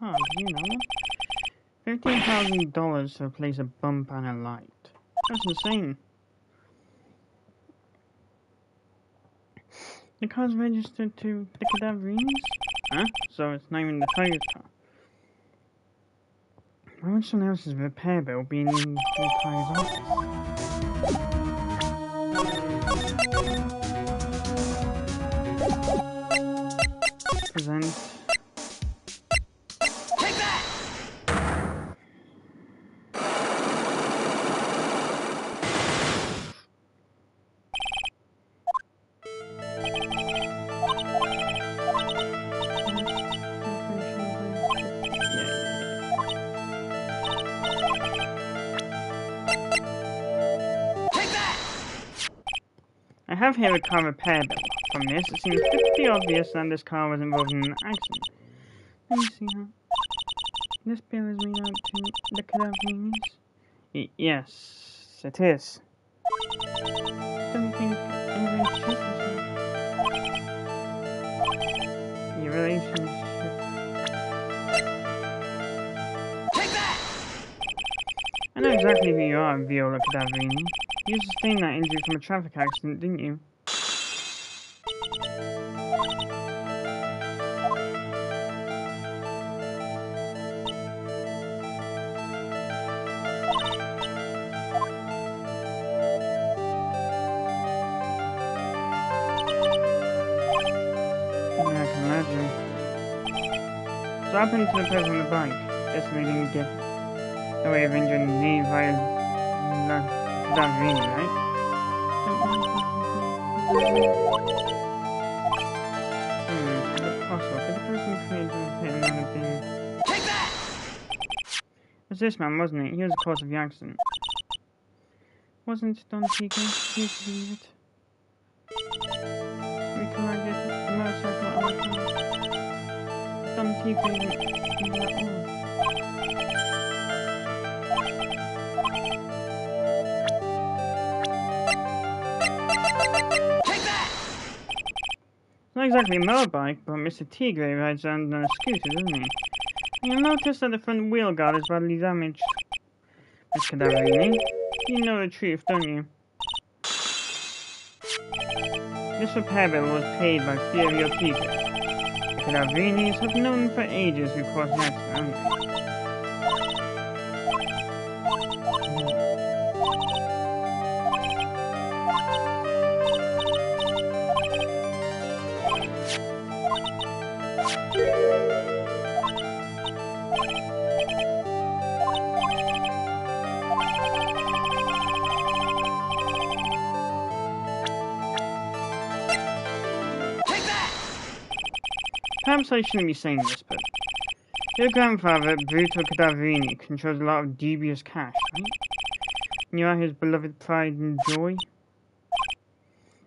car, do you know? $15,000 to replace a bump and a light. That's insane. The car's registered to the Cadaverinis? Huh? So it's not even the tiger's car. Why would someone else's repair bill be in the tiger's office? Present. Take that! I have here a car repair bill. From this, it seems pretty obvious that this car was involved in an accident. Let me see how. This bill is made out to the Cadaverinis? Yes, it is. Don't think anything's suspicious. Your relationship. Take that! I know exactly who you are, Viola Cadaverini. You sustained that injury from a traffic accident, didn't you? Yeah, I can imagine. So what happened to the person on the bike? Guess we didn't get away of injuring the knee via Cadaverini, right? Is it possible? Could the person created the hit and run have been... Take that! It was this man, wasn't it? He was the cause of the accident. Wasn't it Don Chico? He used to believe it. We collided a motorcycle at our car. Don Chico didn't do that all. Take that! It's not exactly a motorbike, but Mr. Tigre rides around on a scooter, doesn't he? And you'll notice that the front wheel guard is badly damaged. Miss Cadaverini, you know the truth, don't you? This repair bill was paid by Furio Tigre. The Cadaverinis have known for ages who caused the accident, haven't they? Perhaps I shouldn't be saying this, but your grandfather, Bruto Cadaverini, controls a lot of dubious cash, right? And you are his beloved pride and joy?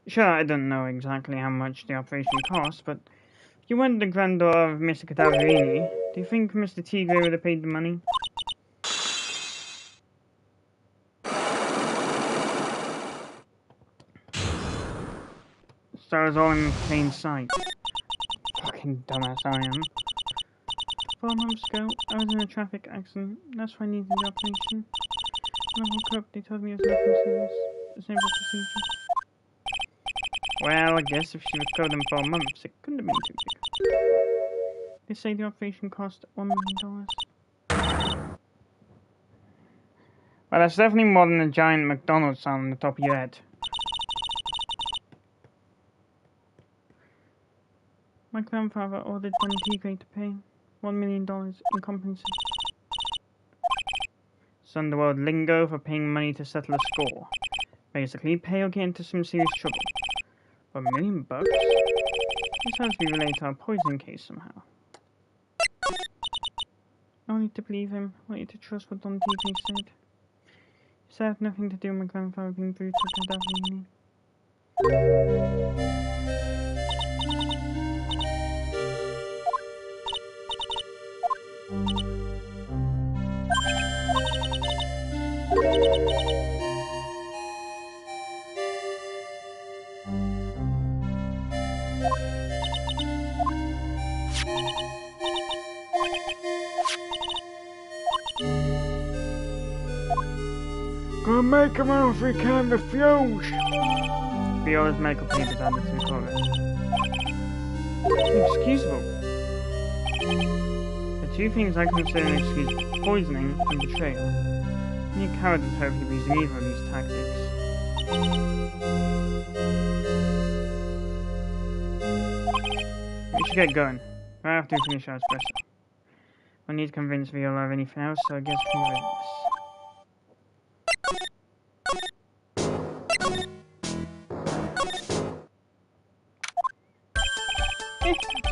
Sure, I don't know exactly how much the operation cost, but if you weren't the granddaughter of Mr. Cadaverini, do you think Mr. Tigre would have paid the money? So it's all in plain sight. Fucking dumbass I am. 4 months ago, I was in a traffic accident. That's why I needed the operation. When I woke up, they told me it was nothing serious. A simple procedure. Well, I guess if she recovered in 4 months, it couldn't have been too big. They say the operation cost $1 million. Well, that's definitely more than a giant McDonald's sign on the top of your head. My grandfather ordered Don Tigre to pay $1 million in compensation. It's underworld lingo for paying money to settle a score. Basically, pay or get into some serious trouble. For $1 million? This has to be related to our poison case somehow. I want you to believe him. I want you to trust what Don Tigre said. He said it had nothing to do with my grandfather being brutal to Cadaverini. Gonna make him off, we can't refuse! Viola's medical papers added to the court. Inexcusable. The two things I consider inexcusable: poisoning and betrayal. Any coward would hope he'd be using either of these tactics. We should get going. Right after we finish our espresso. I need to convince Viola of anything else, so I guess we can wait this.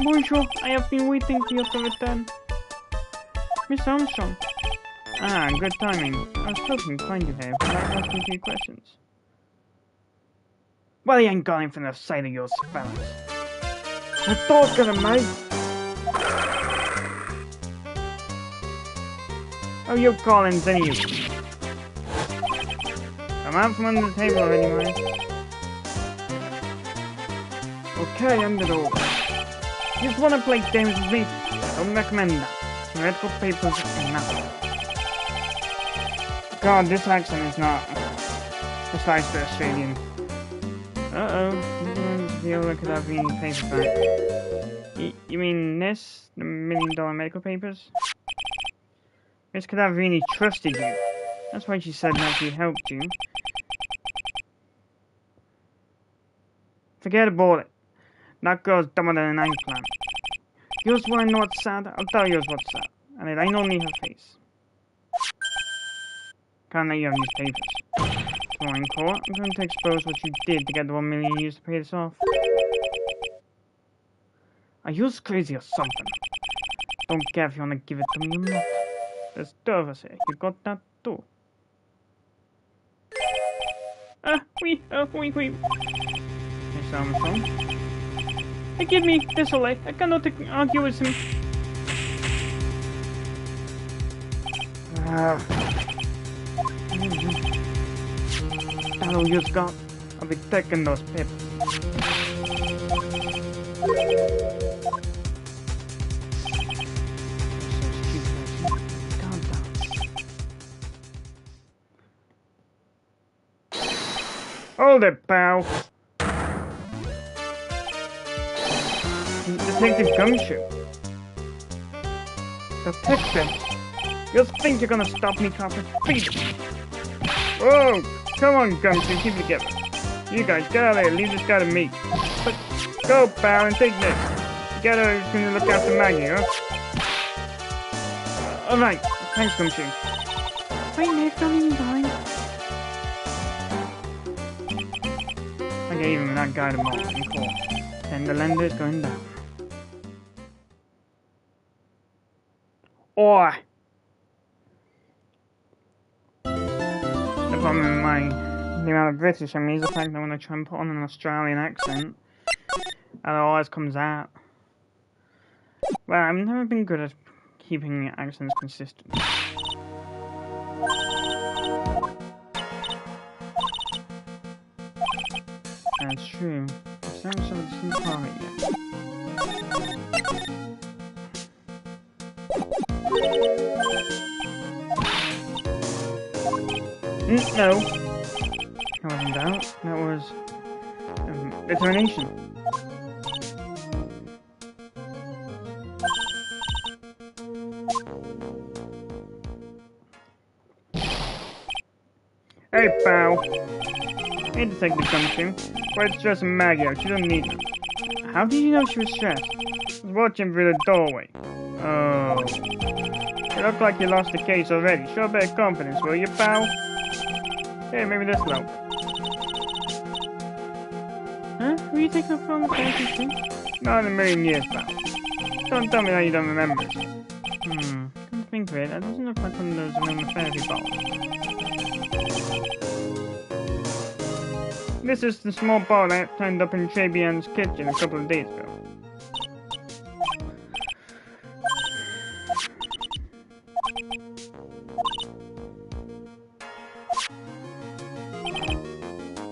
Bonjour, I have been waiting for you to return. Miss Armstrong. Ah, good timing. I was hoping to find you here without asking a few questions. Well, you ain't got anything to say to your fellas. You're talking to me? Oh, you're Collins, any you? I'm out from under the table anyway. Okay, under the order. You just want to play games with me? Don't recommend that. Theoretical papers enough. God, this accent is not the slightest bit Australian. Uh-oh. Viola could have any paperback. You mean this? The $1 million medical papers? Miss Cadavrini trusted you. That's why she said that she helped you. Forget about it. That girl's dumber than an eggplant. Yours wanna know what's sad? I'll tell yours what's sad. And it ain't only her face. Can't let you have these papers. Tomorrow in court, I'm going to expose what you did to get the $1 million used to pay this off. Are you crazy or something? Don't care if you wanna give it to me or not. There's two of us here. You got that too. Oui. Miss Armstrong. Forgive me, désolé. I cannot argue with him. That all you've got. I'll be taking those papers. Hold it, pal. Detective Gumshoe. Detective? You think you're gonna stop me, copper? Please. Whoa! Come on, Gumshoe, keep it together. You guys, get out of here. Leave this guy to me. But go, pal, and take this. Together, who's gonna look after Maggie, huh? Alright. Thanks, Gumshoe. Wait, Nick, don't even mind. I gave him that guy tomorrow in court. Then the lender is going down. Oi! The problem with the amount of British I mean is the fact that when I try and put on an Australian accent, it always comes out. Well, I've never been good at keeping accents consistent. That's true. I haven't shown the same target yet. No. That wasn't doubt. That was determination. Hey, pal. Hey, Detective Gumshoe. Why stressing Maggie out? She doesn't need me. How did you know she was stressed? I was watching through the doorway. Oh. You look like you lost the case already. Show a bit of confidence, will you, pal? Hey, maybe this will help. Huh? Were you taking a phone with too? Not in a million years, pal. Don't tell me that you don't remember it. Come to think of it, that doesn't look like one of those aromatherapy bottles. This is the small bottle I turned up in Tribulations' kitchen a couple of days ago.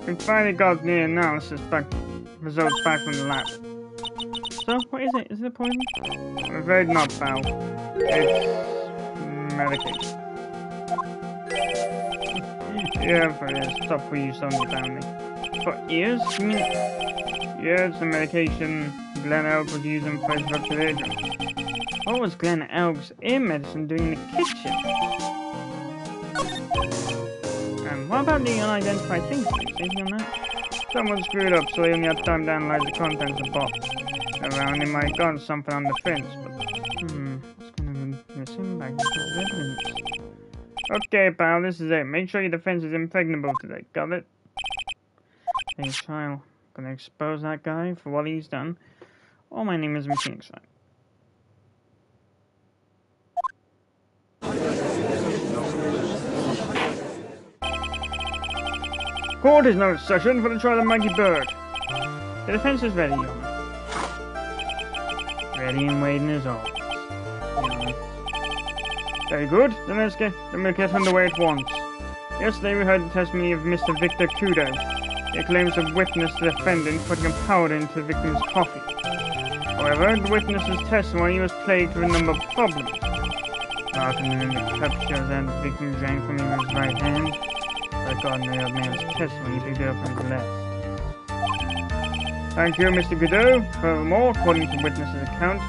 We finally got the analysis results back from the lab. So, what is it? Is it poison? I'm afraid not, pal. It's medication. Yeah, for years. Stop what you suddenly found me. For years? You mean... Yeah, it's the medication Glenn Elk was using for his ruptured eardrum. What was Glenn Elk's ear medicine doing in the kitchen? What about the unidentified things? Anything on that? Someone screwed up, so they only had time to analyze the contents of the box. Around him, I got something on the fence, but... what's going to be missing? Back to the evidence. Okay, pal, this is it. Make sure your defense is impregnable today. Got it? Hey, child. Gonna expose that guy for what he's done. Oh, my name is Phoenix. Court is now in session for the trial of Maggie Bird. The defense is ready, Your Honor. Ready and waiting as always. Very good. Then we'll get underway at once. Yesterday we heard the testimony of Mr. Victor Kudo. He claims to have witnessed the defendant putting a powder into the victim's coffee. However, the witness's testimony was plagued with a number of problems. Often in the cup shows that the victim drank from him with his right hand. According to the old man's testimony, picked it up from his left. Thank you, Mr. Godot. Furthermore, according to the witness's account,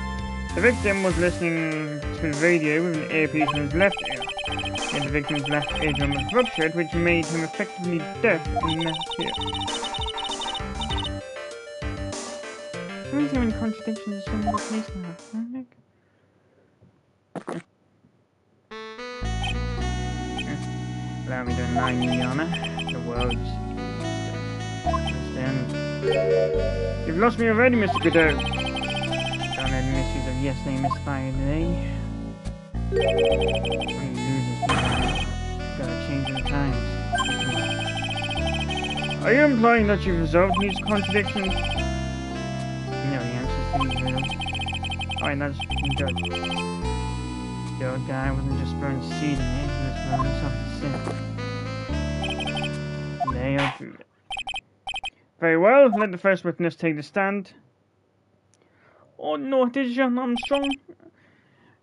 the victim was listening to the radio with an earpiece in his left ear. Yet the victim's left eardrum was ruptured, which made him effectively deaf in the left ear. Why is there any contradiction to some of the case now? Allow me to remind you, Your Honor, the words. Understand? You've lost me already, Mr. Godot. Don't let the mysteries of yesterday misfire today. When you lose this gotta change the times. Are you implying that you've resolved these contradictions? No, the answer's to these riddles. Alright, that's good. The old guy wasn't just throwing seed in it, he was throwing himself to sin. They are true. Very well, let the first witness take the stand. Oh no, it is Jean Armstrong.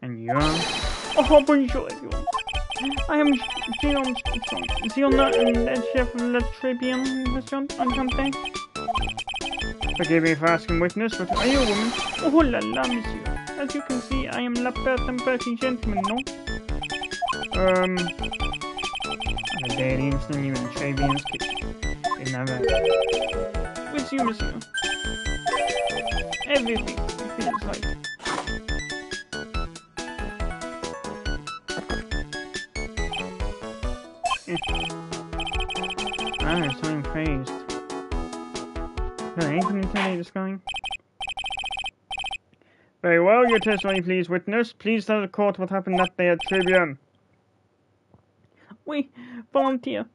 And you are? Oh, bonjour everyone. I am Jean Armstrong, the owner and head chef of the Tribulations restaurant on Champagne. Forgive me for asking witness, but are you a woman? Oh la la, monsieur. As you can see, I am la perte and pretty gentleman, no? On a daily instant you in Trabian's kitchen. Isn't that right? With you, monsieur. Everything feels like... I'm so praised. Is there anything to tell you this going? Very well, your testimony, please, witness. Please tell the court what happened that day at Tribune. Oui, volunteer.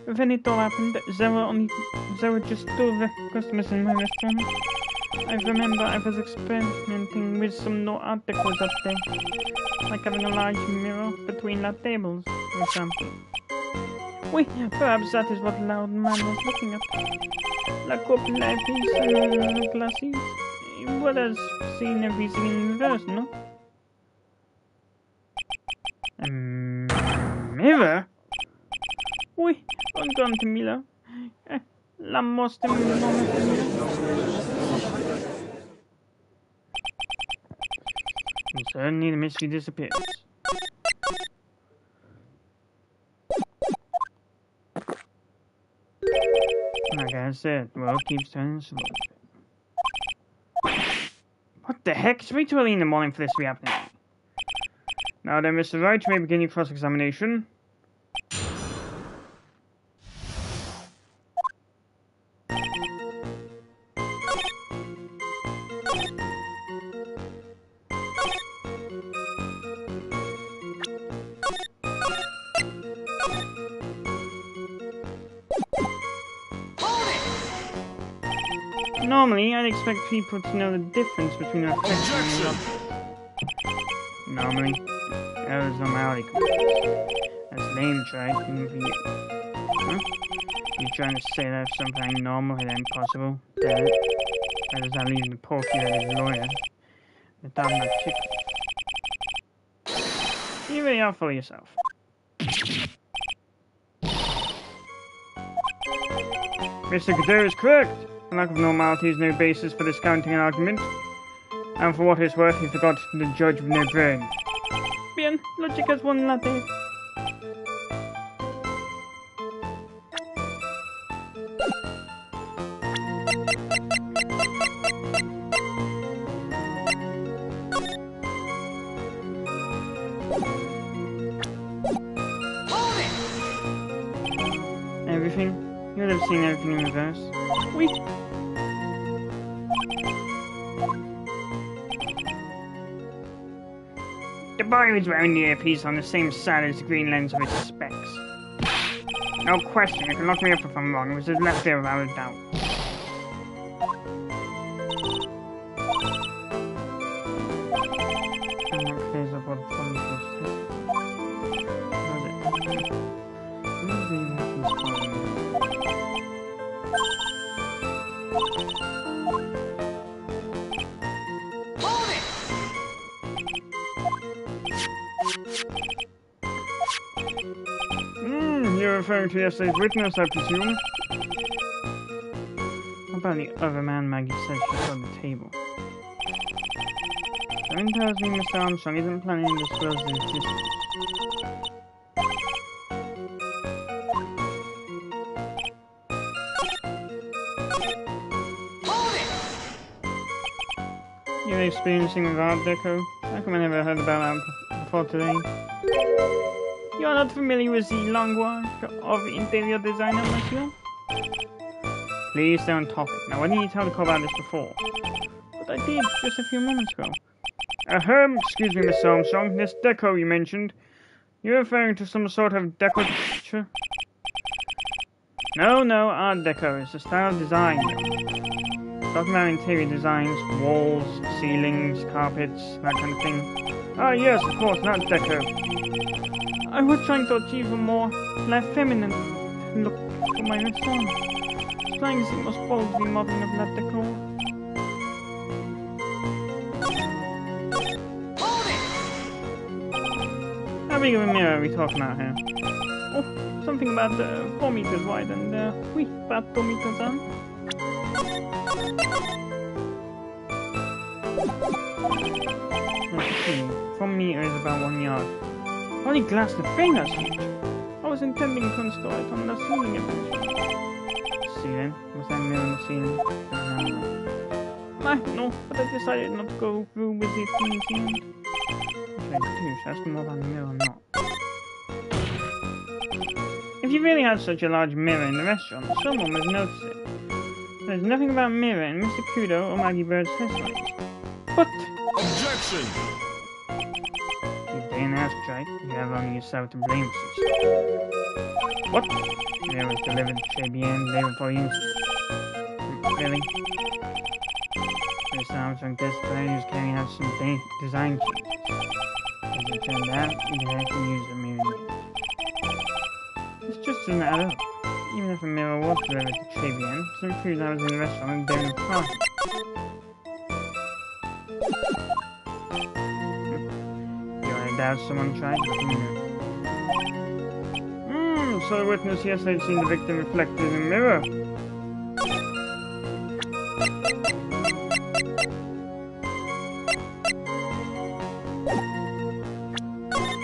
When it all happened, there were just 2 customers in my restaurant. I remember I was experimenting with some new articles up there, like having a large mirror between the tables, for example. Oui, perhaps that is what the loud man was looking at. La coupe la piece and glasses. What has seen everything in reverse, no? A mirror? Oui, un grande mirror. La most enormous mirror. And suddenly the mystery disappears. Like I said, the world keeps turning slow. What the heck? It's way too early in the morning for this to be happening. Now then, Mr. Wright, you may begin your cross-examination. Normally, I'd expect people to know the difference between a reflection and an object. Normally, that was normality. That's name tried, even for you. Huh? You trying to say that if something normal and impossible? Damn it. Where does that leave the porky-headed lawyer? The damn that chick. You really are full of yourself. Mr. Godot is correct. The lack of normality is no basis for discounting an argument. And for what it's worth, he forgot the judge with no brain. Bien, logic has one latte. Everything? You would have seen everything in reverse. Oui. The boy was wearing the earpiece on the same side as the green lens of his specs. No question, you can look me up if I'm wrong. It was his left ear without a doubt. And that clears up all the problems with this. How's it? Who's really watching Spider-Man? You're referring to yesterday's witness, I presume? What about the other man Maggie said she saw on the table? Something tells me Mr. Armstrong isn't planning to disclose his existence. You're experiencing with Art Deco? How come I never heard about that before today? You are not familiar with the language of interior designer, monsieur? Please stay on topic. Now, why didn't you tell the cop about this before? But I did, just a few moments ago. Excuse me, Mr. Armstrong. This deco you mentioned, you're referring to some sort of decorature? No, Art Deco. It's a style of design. Talking about interior designs, walls, ceilings, carpets, that kind of thing. Ah, yes, of course, not deco. I was trying to achieve a more less feminine look for my restaurant. Trying to seem most boldly modern of that decor. How big of a mirror are we talking about here? Oh, something about 4 meters wide and, oui, about 2 meters long. Let's see, 4 meters is about 1 yard. Only glass the frame that's huge. I was intending to install it on the ceiling eventually. Ceiling? Was that mirror on the ceiling? No, but I decided not to go through with it in the end. Okay, dude, ask them more about the mirror or not. If you really had such a large mirror in the restaurant, someone would notice it. There's nothing about mirror in Mr. Kudo or Maggie Bird's testimonies. But... Objection! You didn't ask, right? You have only yourself to blame for such. What? Mirror was delivered to Tribulations later for use. Really? Mr. Armstrong testified he was carrying out some design changes. As it turned out, he didn't actually use the mirror yet. This just doesn't add up. Even if a mirror was delivered to Tribulations, it doesn't prove that I was in the restaurant and during the party. I doubt someone tried looking in it. So the witness yesterday had seen the victim reflected in a mirror.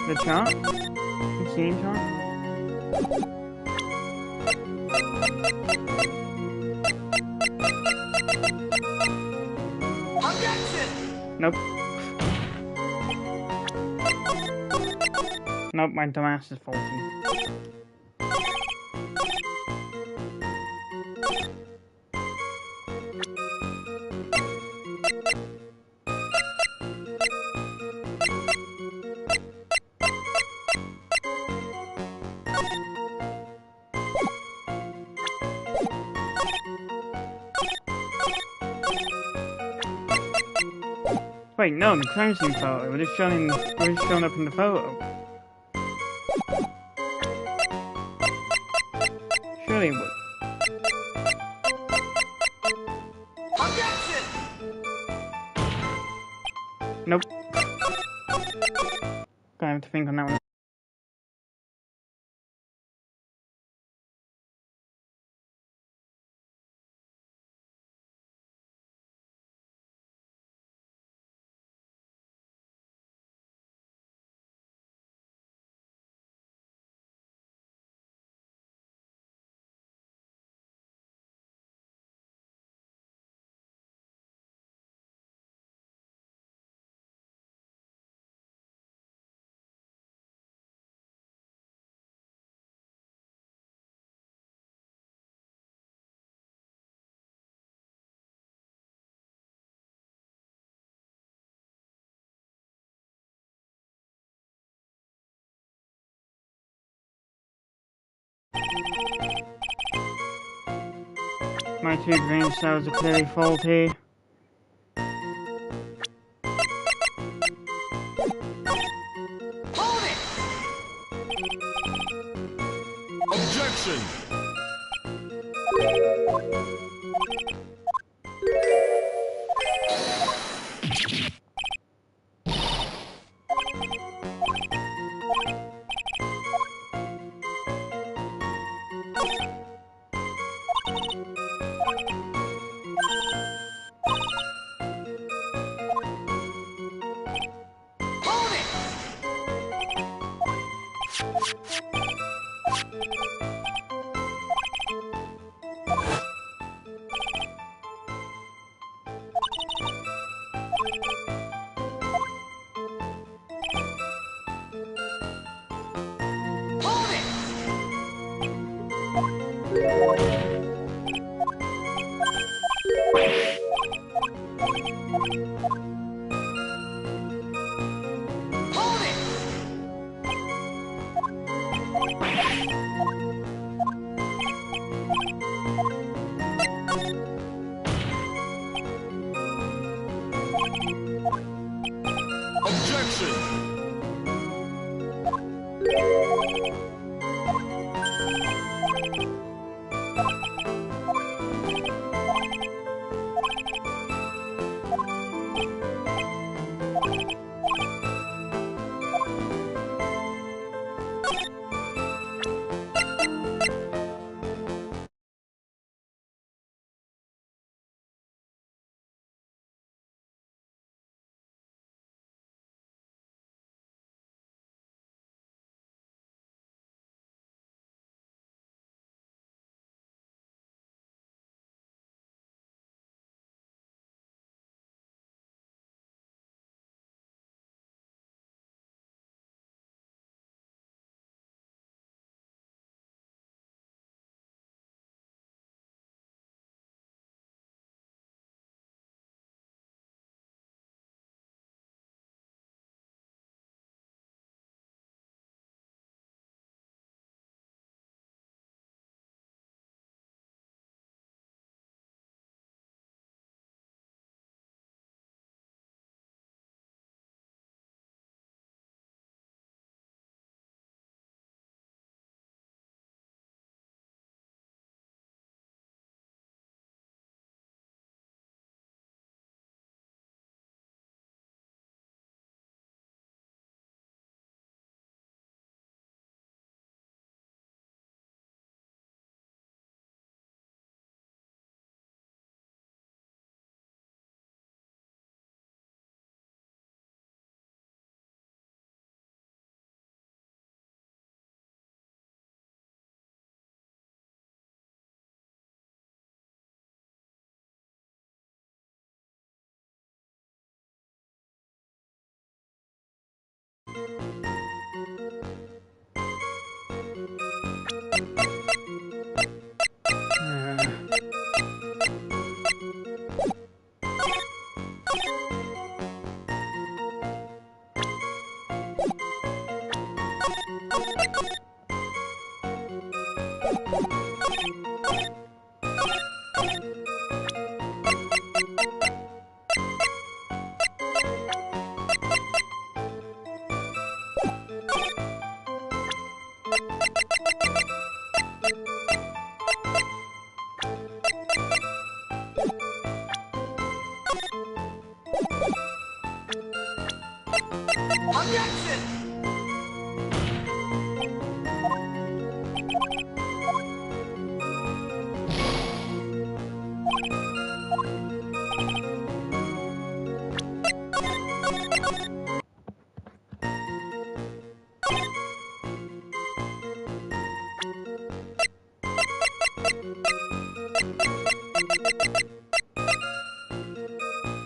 The chart? The scene chart? Objection! Nope. Nope, my dumbass is faulty. Wait, no, the crime scene photo. It would have shown up in the photo. Surely it would. Nope. Gonna have to think on that one. My two brain cells are clearly faulty. Hold it! Objection! Hold it! Hold it! Hold it! Objection! Objection!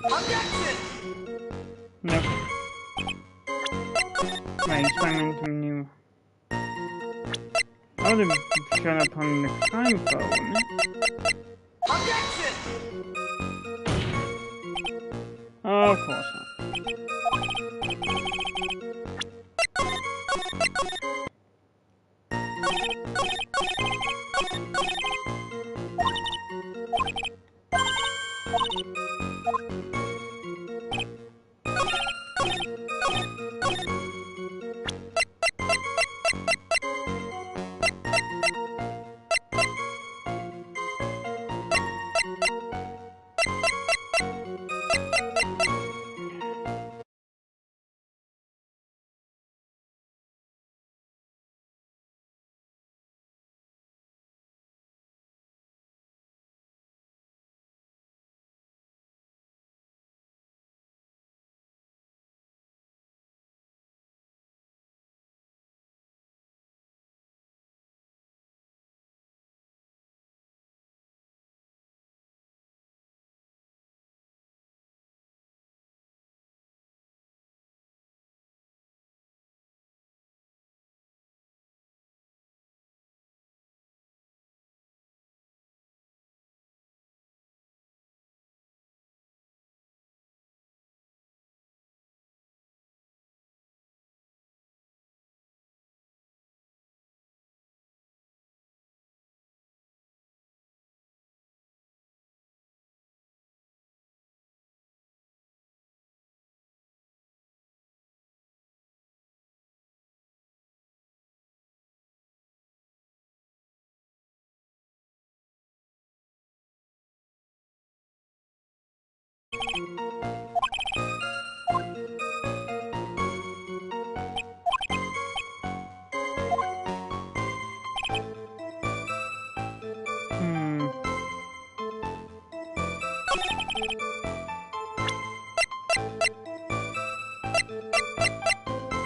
Objection! Nope. Right, experimenting new. I would have shown up on the crime phone, wouldn't it? Objection! Oh, of course not.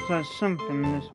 So there's something in this.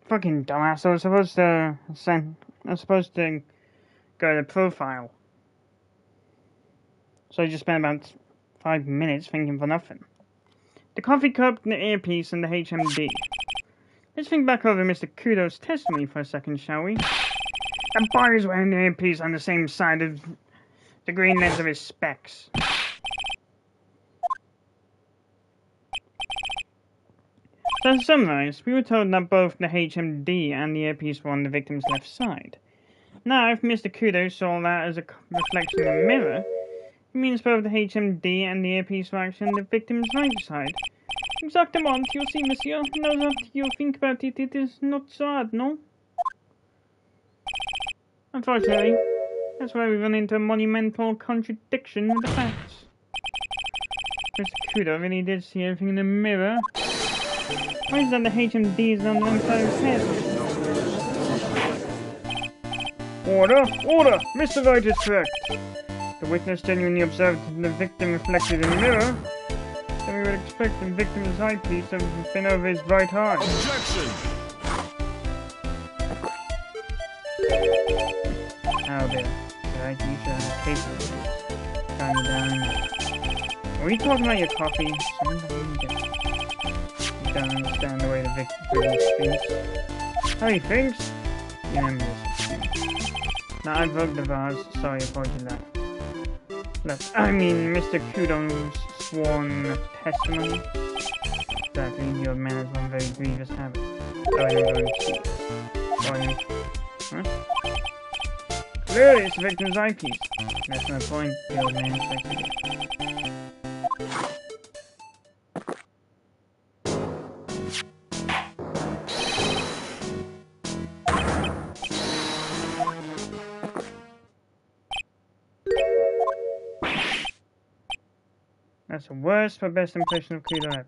Fucking dumbass, I was supposed to go to profile. So I just spent about 5 minutes thinking for nothing. The coffee cup, the earpiece, and the HMD. Let's think back over Mr. Kudo's testimony for a second, shall we? That boy is wearing the earpiece on the same side of the green lens of his specs. So to summarize, we were told that both the HMD and the earpiece were on the victim's left side. Now, if Mr. Kudo saw that as a reflection in a mirror, it means both the HMD and the earpiece were actually on the victim's right side. Exactement, you see, monsieur. Now that you think about it, it is not so hard, no? Unfortunately, that's why we run into a monumental contradiction with the facts. Mr. Kudo really did see everything in the mirror. Why is that the HMD is on the wrong side of his head? Order! Order! Mr. Wright is correct. The witness genuinely observed the victim reflected in the mirror. Then we would expect the victim's eyepiece to have been over his right eye. Objection! Oh dear. Right, you should have cases. Calm down. Are we talking about your coffee? Don't understand the way the victim thinks. How he thinks? You remember this. Now I broke the vase. Sorry, apologize. I mean, Mr. Kudo's sworn testimony. Exactly, the old man has one very grievous habit. Huh? Clearly, it's the victim's eyepiece. That's my point. The old man is like That's the worst but best impression of Kudo ever.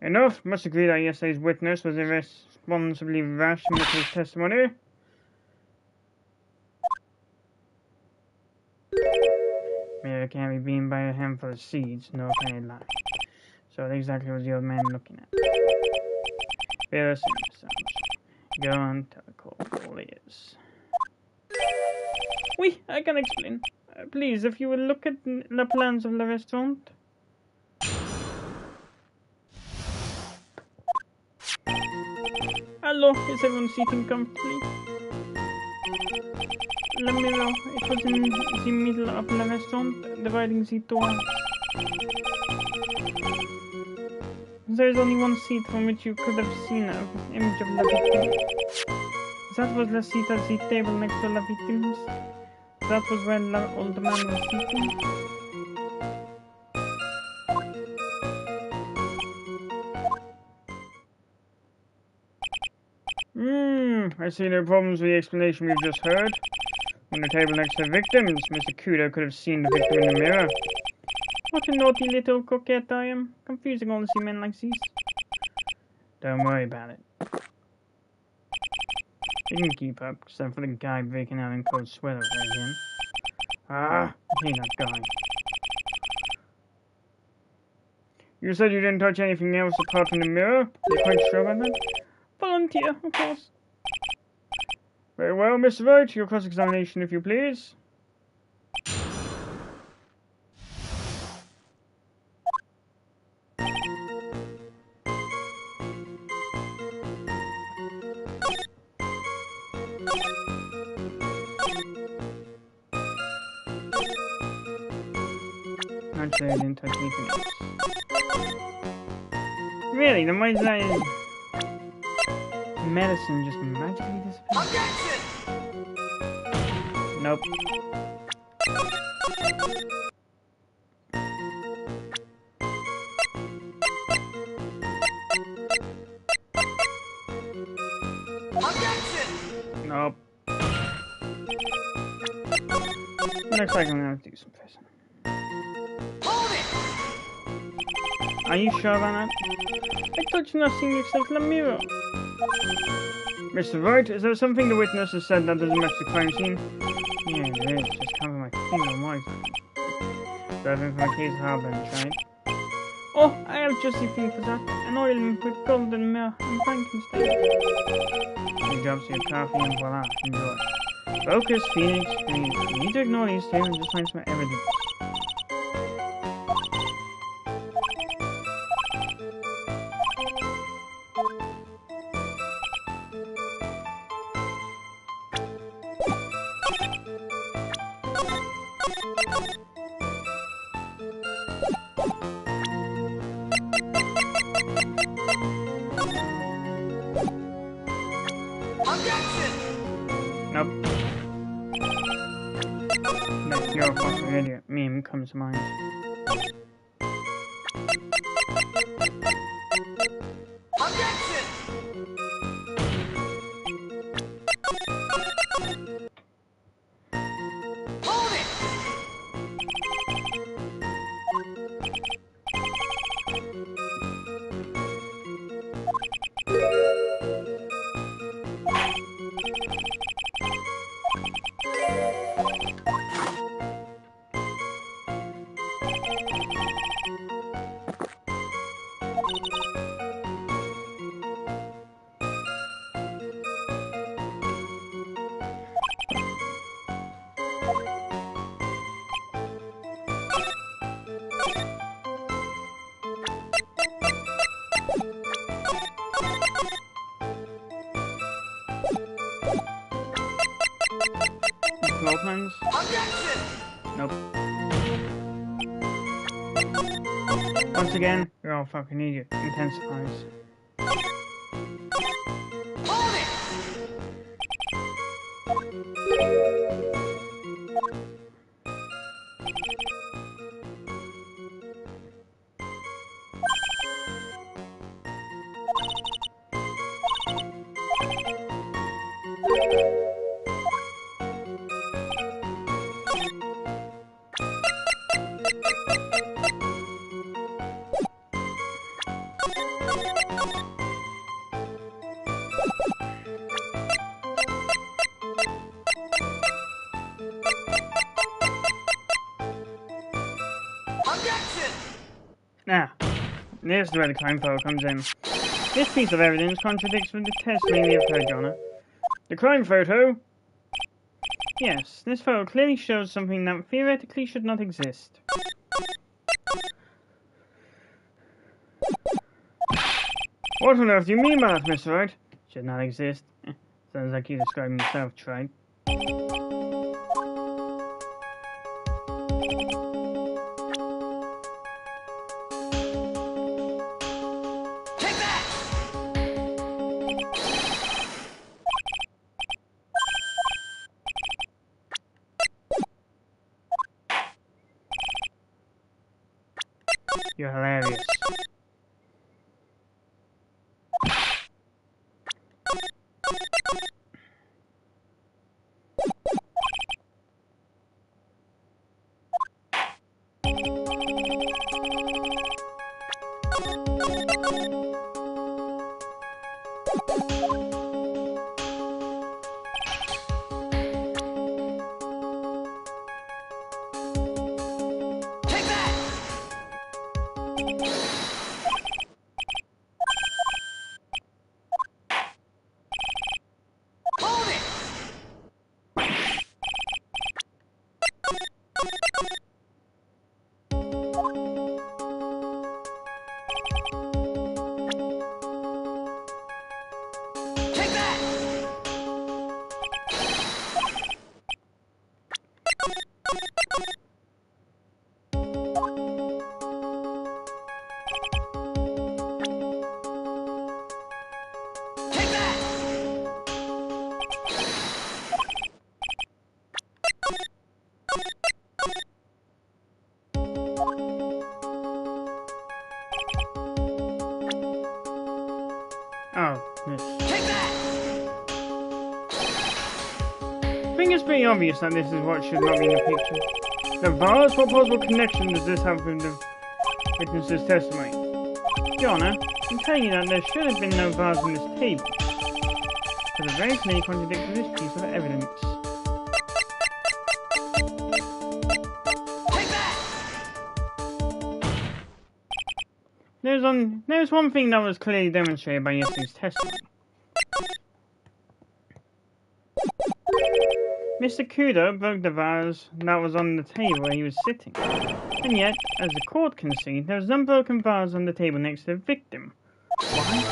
Enough! Must agree that yesterday's witness was irresponsibly rash in his testimony. Mira can't be beaten by a handful of seeds, nor can it lie. So that exactly was the old man looking at. Better say go on, tell the court all it is. Oui, I can explain. Please, if you will look at the plans of the restaurant. Hello, is everyone sitting comfortably? The mirror, it was in the middle of the restaurant, dividing the two halves. There is only one seat from which you could have seen an image of the victim. That was the seat at the table next to the victims. That was where the old man was sitting. I see no problems with the explanation we've just heard. On the table next to the victims, Mr. Kudo could have seen the victim in the mirror. What a naughty little coquette I am. Confusing all the see men like these. Don't worry about it. You can keep up, except for the guy breaking out in cold sweat over there again. Ah, I hate that guy. You said you didn't touch anything else apart from the mirror? Are you quite sure about that? Volunteer, of course. Very well, Mr. Vogt, your cross-examination, if you please. Actually, I didn't touch anything else. Really? Then why is that medicine just magically disappear? Nope. Nope. Looks like I'm gonna have to do some pressing. Are you sure about that? I touched nothing except the mirror. Mr. Vogt, is there something the witness has said that doesn't match the crime scene? Yeah, there is. Just cover my finger and wise. Driving for my case harbors, right? Oh, I have just the thing for that. An oil with golden myrrh and frankincense. Two drops of your coffee and voila, enjoy. Focus, Phoenix, please. You need to ignore these two and just find some evidence. Nope. That your fucking idiot meme comes to mind. things? Objection! Nope. Once again, you're all fucking idiot. Intensifies. Hold it! Objection! Now, this is where the crime photo comes in. This piece of evidence contradicts with the testimony we have heard, Your Honor. The crime photo? Yes, this photo clearly shows something that theoretically should not exist. What on earth do you mean by that, Mr. Wright? Should not exist. Sounds like you describing yourself, Tribe. Take that! You're hilarious. Take that! Hold it! Take that! Take that! Oh, yes. Take that! I think it's pretty obvious that this is what should not be in the picture. The vase? What possible connection does this have with the witness's testimony? Your Honor, I'm telling you that there should have been no vase on this table. But it very clearly contradicts with this piece of evidence. Take that! There's one thing that was clearly demonstrated by yesterday's testimony. Mr. Kudo broke the vase that was on the table where he was sitting. And yet, as the court can see, there was an unbroken vase on the table next to the victim. Why?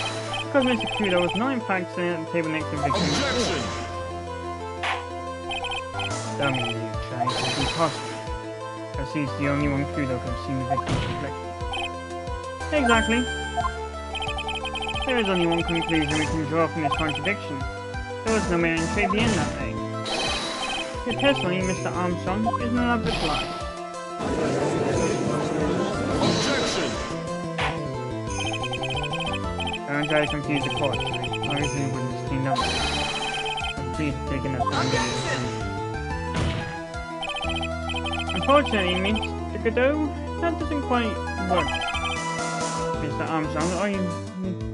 Because Mr. Kudo was not in fact sitting at the table next to the victim. Objection! Dummy, you try. It's impossible. Because he's the only one Kudo could have seen the victim's reflection. Exactly. There is only one conclusion we can draw from this contradiction. There was no man in trade the end that day. Your testimony, Mr. Armstrong, is an elaborate lie. Objection! Don't try to confuse the court. Obviously, we wouldn't clean up. Please take enough time. Unfortunately, Mr. Godot, that doesn't quite work. Mr. Armstrong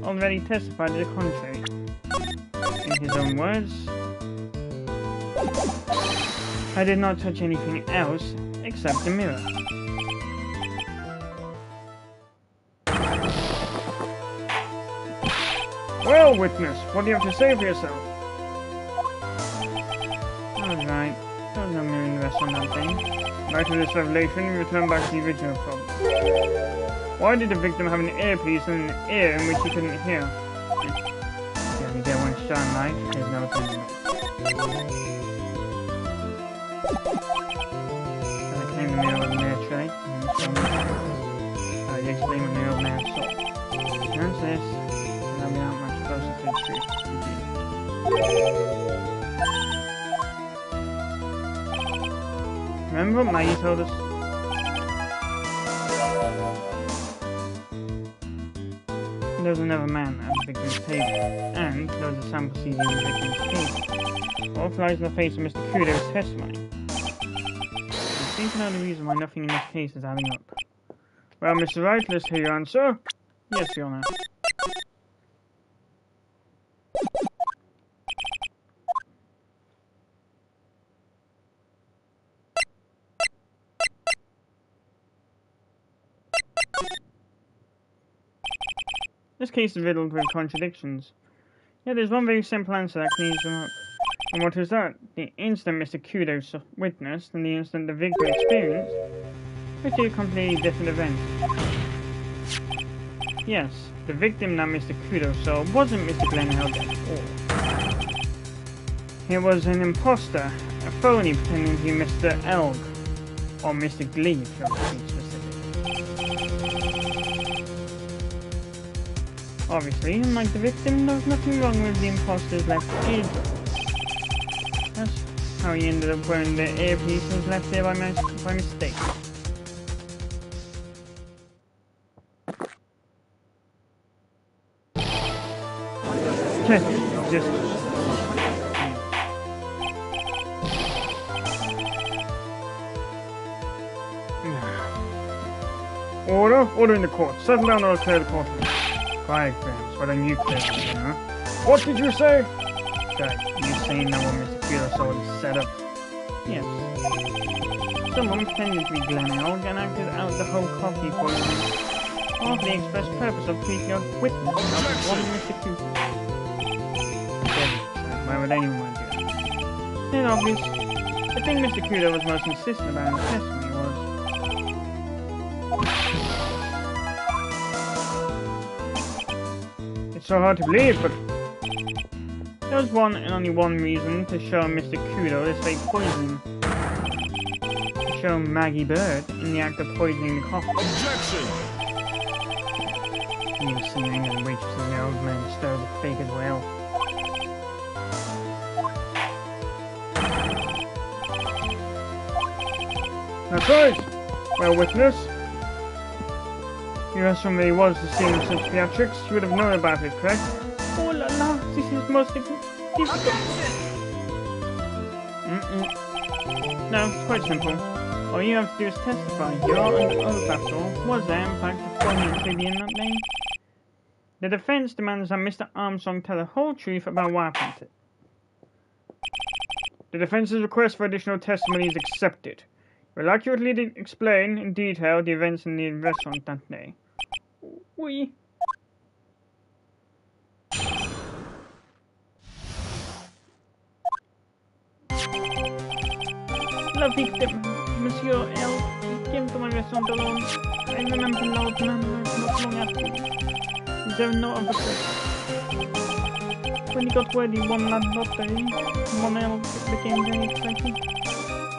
already testified to the contrary. In his own words, I did not touch anything else except the mirror. Well, witness, what do you have to say for yourself? Alright, there was no mirror in the rest on that thing. Back to this revelation, we return back to the original problem. Why did the victim have an earpiece and an ear in which he couldn't hear? If you get one shot in life, there's no turning back. And I came to me with an air tray. You explain what the old man saw. Answer this, and I'll be out much closer to the truth. Remember what Maggie told us? There was another man at the victim's table, and there was a sample seized in the victim's case. All flies in the face of Mr. Kudo's testimony. I think I know the reason why nothing in this case is adding up. Well, Mr. Wright, let's hear your answer. Yes, Your Honor. This case is riddled with contradictions. Yet there's one very simple answer that cleans them up. And what is that? The incident Mr. Kudo witnessed and the incident the victim experienced were two completely different events. Yes, the victim that Mr. Kudo saw wasn't Mr. Glenelg at all. He was an imposter, a phony pretending to be Mr. Elg, or Mr. Glee if you're to be specific. Obviously, unlike the victim, there was nothing wrong with the imposter's left eardrum. That's how he ended up wearing the earpiece and was left there by mistake. Just... Order in the court. Settle down or clear the courtroom. Quiet, Grams. What are you clear, huh? What did you say? Good. You saying that when Mr. Kudo saw it set up? Yes. Someone pretended to be Glenelg and acted out the whole coffee poisoning, all for the express purpose of keeping a witness of one Mr. Kudo. Why would anyone want to do that? It's obvious. The thing Mr. Kudo was most insistent about in his testimony was... It's so hard to believe, but... There was one and only one reason to show Mr. Kudo this fake poisoning. To show Maggie Bird in the act of poisoning the coffee. Objection! He was singing and the waitress and the old man stirred the fake as well. That's right! Well, witness, you asked from where he was to see such theatrics, you would have known about it, correct? Oh la la, this is most difficult. No, it's quite simple. All you have to do is testify. You're under oath, after all. Was there, in fact, a phony trivia in that name? The defense demands that Mr. Armstrong tell the whole truth about what happened to it. The defense's request for additional testimony is accepted. Will accurately explain in detail the events in the restaurant that day. Oui. La victim, Monsieur L, came to my restaurant alone. I remember loud murmurs not long after. There were no other questions. When he got word he won that lottery, Mon L became very excited.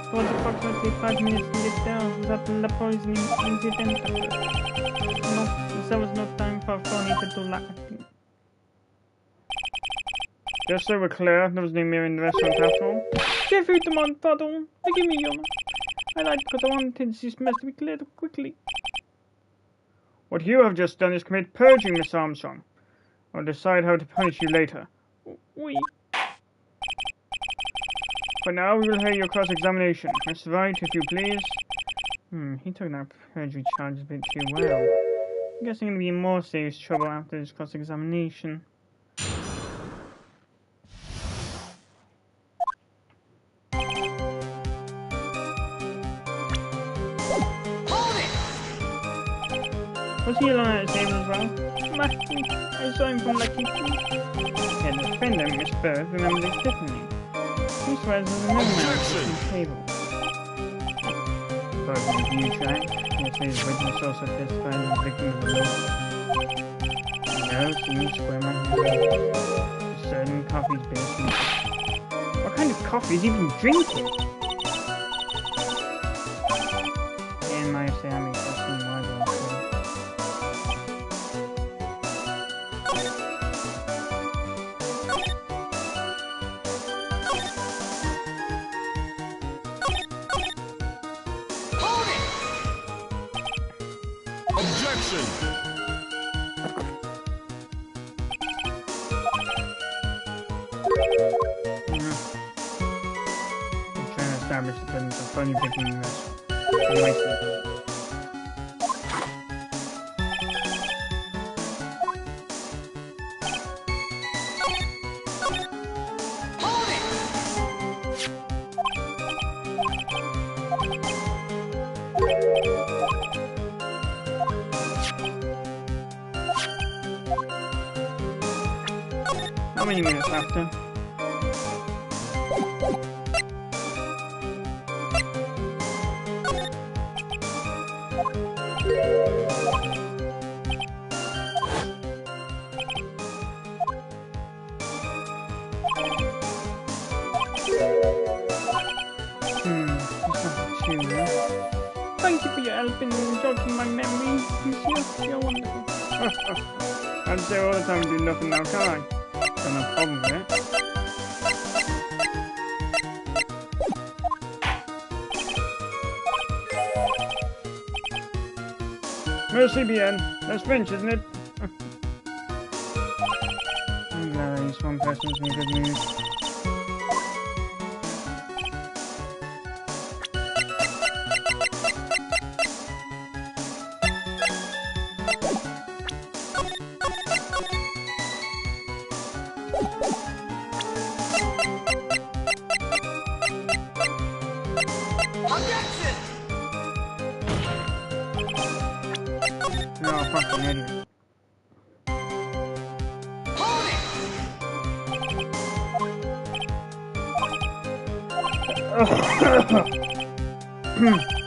It was approximately 5 minutes to get there that the poisoning incident occurred. No, there was no time for phony to do that. Just so we're clear, there was no mirror in the restaurant after all. J'ai vu tout le monde, pardon. Forgive me, Your Honor. I lied because I wanted this mess to be cleared up quickly. What you have just done is commit perjury, Miss Armstrong. I'll decide how to punish you later. Oui. But now we will hear your cross-examination. Mr. Wright, if you please. He took that perjury charge a bit too well. I'm guessing he'll be in more serious trouble after this cross-examination. Was he alone at the table as well? I saw him from Lucky. Yeah, the defendant, Miss Bird, remembered it differently. He swears there's another man at the table. But in the view track, yes, his witness also testified as the victim of the law. No, seems square man. Certain coffee's basement. What kind of coffee is he even drinking? say how many questions wise on Hold it! Objection! I'm trying to establish the presence of funny picking rest. Anyway, Hold it! how many minutes after? Just after 2 minutes. Thank you for your help in jogging my memory, monsieur. You're wonderful. I'd say all the time do nothing now, can I? Got no problem with it. Merci bien. That's French, isn't it? I'm glad at least one person's in good mood. Objection! You're a fucking idiot. Hold it! Hold it! Hold it!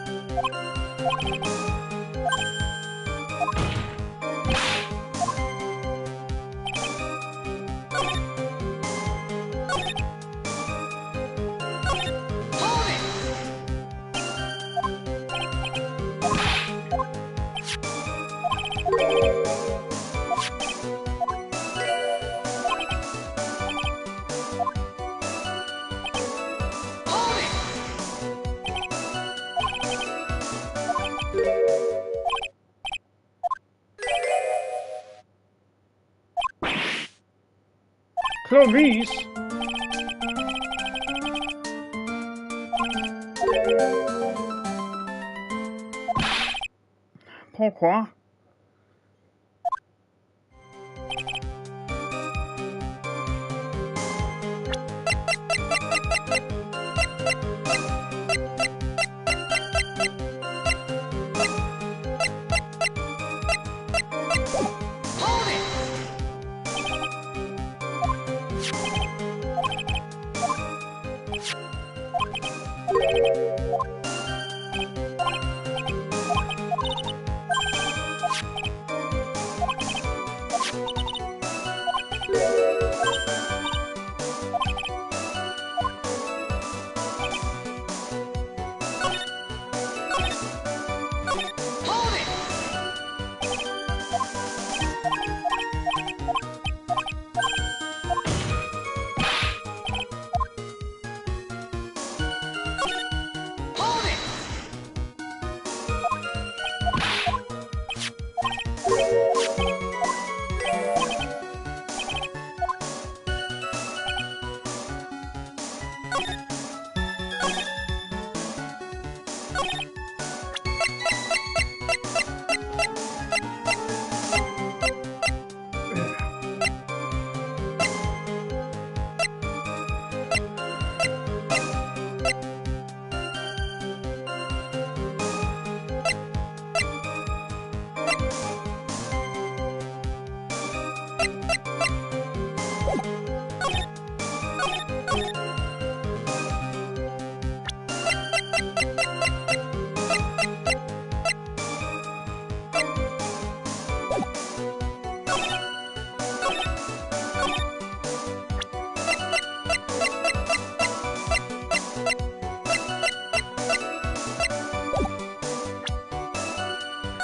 Clovis? Pourquoi? Hold it!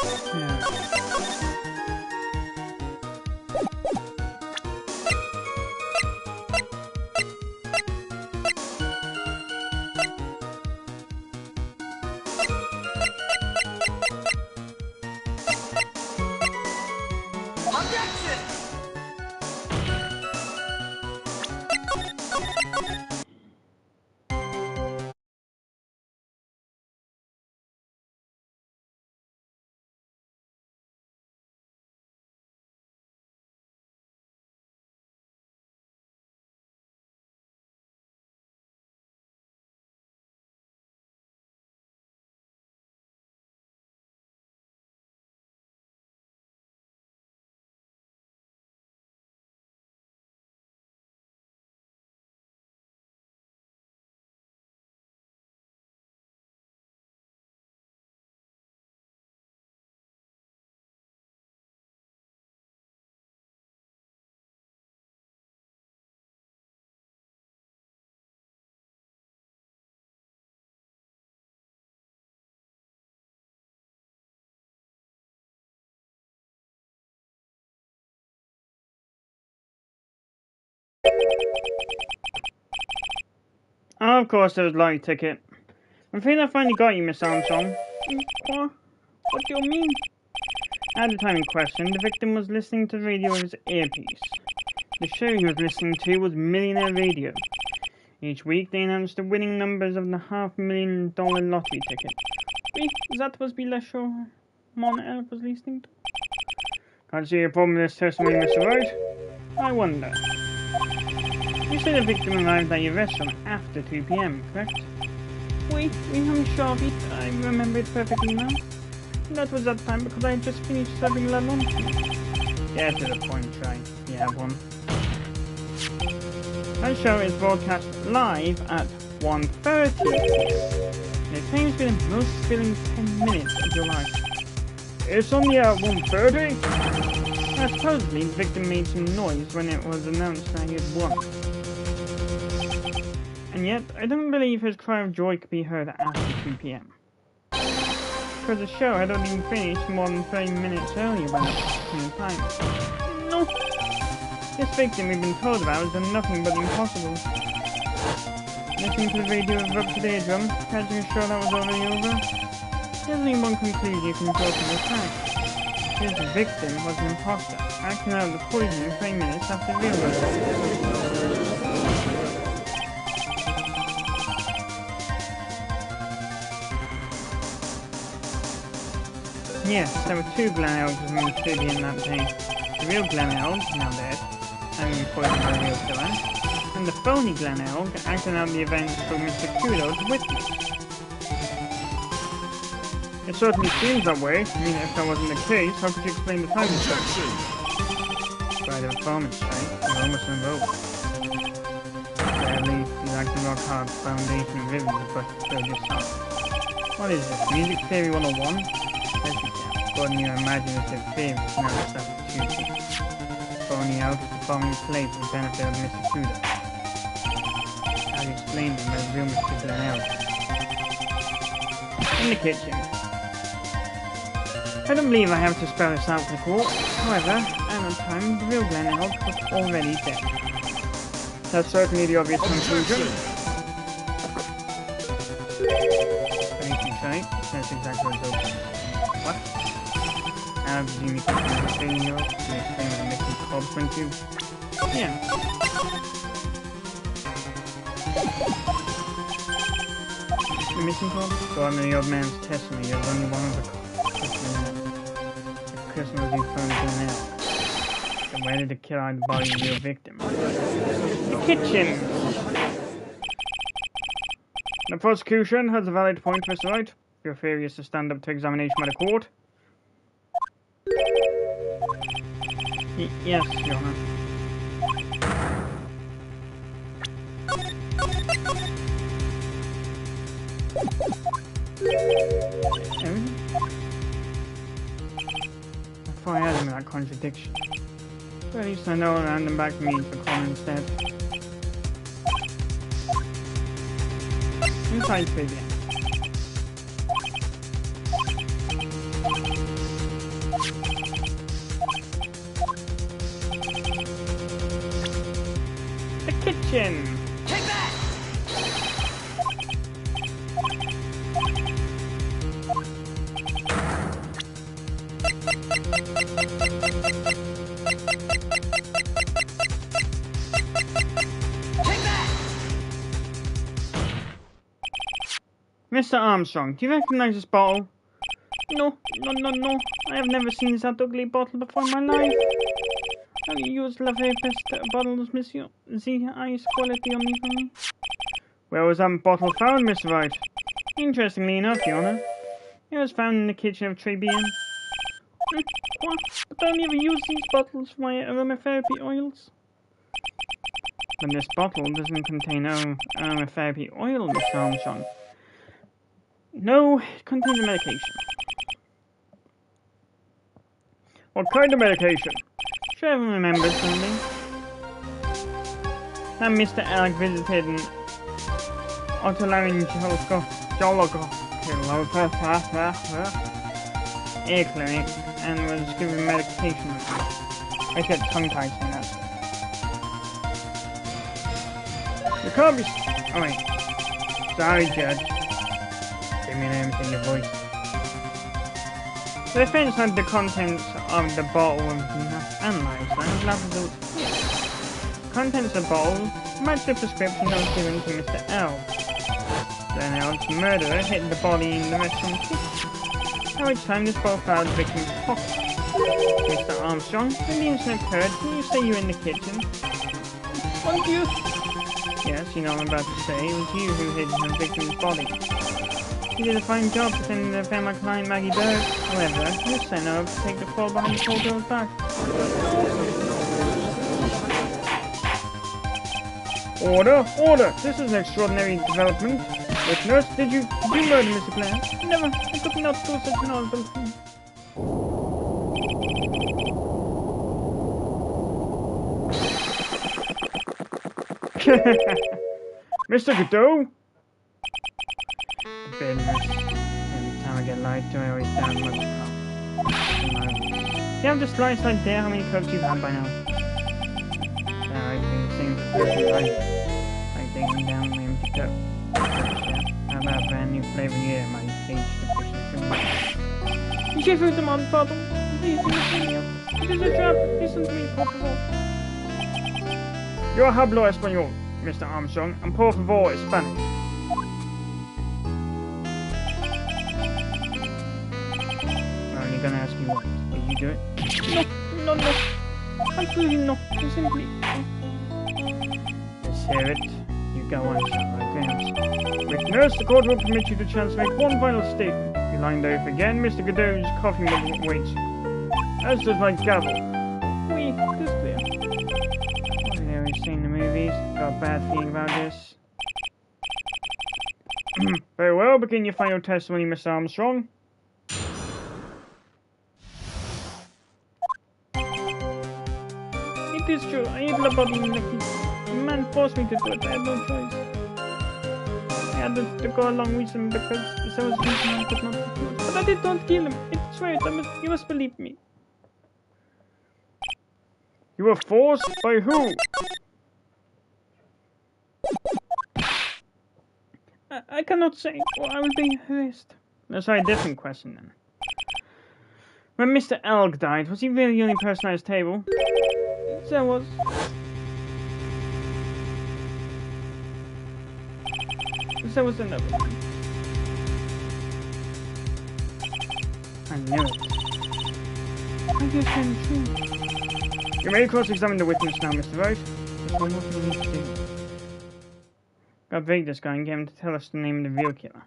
Yeah. Objection! Oh, of course, there was lottery ticket. I'm afraid I finally got you, Miss Armstrong. What? What do you mean? At the time in question, the victim was listening to the radio with his earpiece. The show he was listening to was Millionaire Radio. Each week they announced the winning numbers of the $500,000 lottery ticket. Wait, that was the last show Mon Elf was listening to? Can't see a problem with this testimony, Mr. Wright. I wonder. You said the victim arrived at your restaurant after 2 p.m., correct? Wait, I'm sure of it. I remember it perfectly now. That was that time because I had just finished serving la lunch. Get to the point, try. You have one. That show is broadcast live at 1:30 p.m. It claims to be the most thrilling 10 minutes of your life. It's only at 1:30? Supposedly, the victim made some noise when it was announced that he had won. And yet, I don't believe his cry of joy could be heard after 2 p.m. Because the show had only finished more than 30 minutes earlier by the time. No! This victim we've been told about has done nothing but the impossible. Listening to the radio of up to the eardrum, catching a show that was already over. There's only one conclusion you can draw from this fact. His victim was an imposter, acting out the poison 3 minutes after the real one. Yes, there were two Glen Elgs in the city in that day. The real Glen Elg, now dead, having poisoned by the real killer, and the phony Glen Elg acting out the events for Mr. Kudo's witness. It certainly seems that way. I mean, if that wasn't the case, how could you explain the time discrepancy? By the performance, right? You're almost invoked. Sadly, he's acting rock hard foundation of rhythm, but still just not. What is this? Music Theory 101? Broaden your imaginative theories now substitution. Phony out is the following play for the benefit of Mr. Kudo. How do you explain them as real Mr. Glen Elg? In the kitchen. I don't believe I have to spell this out for the court. However, at the time, the real Glen Elg was already dead. That's certainly the obvious conclusion. Right? That's exactly what it is. What? How did you make the explain yours? Can you explain what the missing called point to? Yeah. The missing code? So under the old man's testimony, there's only one of the The person was infirmed to now. So where did the killer hide the body of the real victim? The kitchen! The prosecution has a valid point, Mr. Wright. Your theory is to stand up to examination by the court. Yes, Your Honor. Everything? I thought I had him in that contradiction. But at least I know I'll hand them back to me for calling instead. Inside figure. medication! Take that! Take that! Mr. Armstrong, do you recognize this bottle? No. I have never seen that ugly bottle before in my life. I'll use la very best bottles, monsieur. The highest quality only for me. Where was that bottle found, Mr. Wright? Interestingly enough, Your Honor, it was found in the kitchen of Tribulations. What? But I never use these bottles for my aromatherapy oils. But this bottle doesn't contain aromatherapy oil, Mr. Armstrong. No, it contains a medication. What kind of medication? Trevor remembers something. That Mr. Alec visited an otolaryngological ear clinic and was given medication. I get tongue-tied saying that. You can't be... Oh wait. Sorry, Judge. Give me an in your voice. The defense had the contents of the bottle analysed and lab results. Contents of the bottle matched the prescription that was given to Mr. L. Then L's murderer hid the body in the restaurant kitchen, at which time this bottle fell out of the victim's pocket. Mr. Armstrong, when the incident occurred, did you say you were in the kitchen? What you? Yes, you know what I'm about to say. It was you who hid the victim's body. You did a fine job pretending to defend my client Maggie Bird. However, you sent her to take the fall behind the poor girl's back. Order! This is an extraordinary development. Witness, did you murder Mr. Clare? Never. I could not do such an horrible thing. Mr. Godot? Goodness. Every time I get lied to, I always sound much calm. You have the slightest idea how many cokes you've had by now. I think the same proportion like taking down my empty cup. How about a brand new flavor here, my aged deficient. You should put them on the bottle. Please, listen to me. It is a trap. Listen to me, por favor. Yo hablo español, Mr. Armstrong, and por favor is Spanish. I'm only gonna ask you once. Did you do it? No. Absolutely not. You simply... Let's hear it. You go on, sir. Witness, the court will permit you the chance to make one final statement. If you line over again, Mr. Godot's coffee will wait. As does my gavel. Oui, this clear. What have I always seen in the movies? Got a bad feeling about this. Very well, begin your final testimony, Mr. Armstrong. It is true, I hid the body in the kitchen. The man forced me to do it, I had no choice. I had to go along with him because if I was reason I could not refuse. But I did not kill him, it's right, you must believe me. You were forced? By who? I cannot say, or I will be harassed. Let's try a different question then. When Mr. Elg died, was he really the only person at his table? There was. There was another one. I knew it. I guess I'm true. You may cross-examine the witness now, Mr. Wright. There's one more thing we need to do. Got vague this guy and get him to tell us the name of the real killer.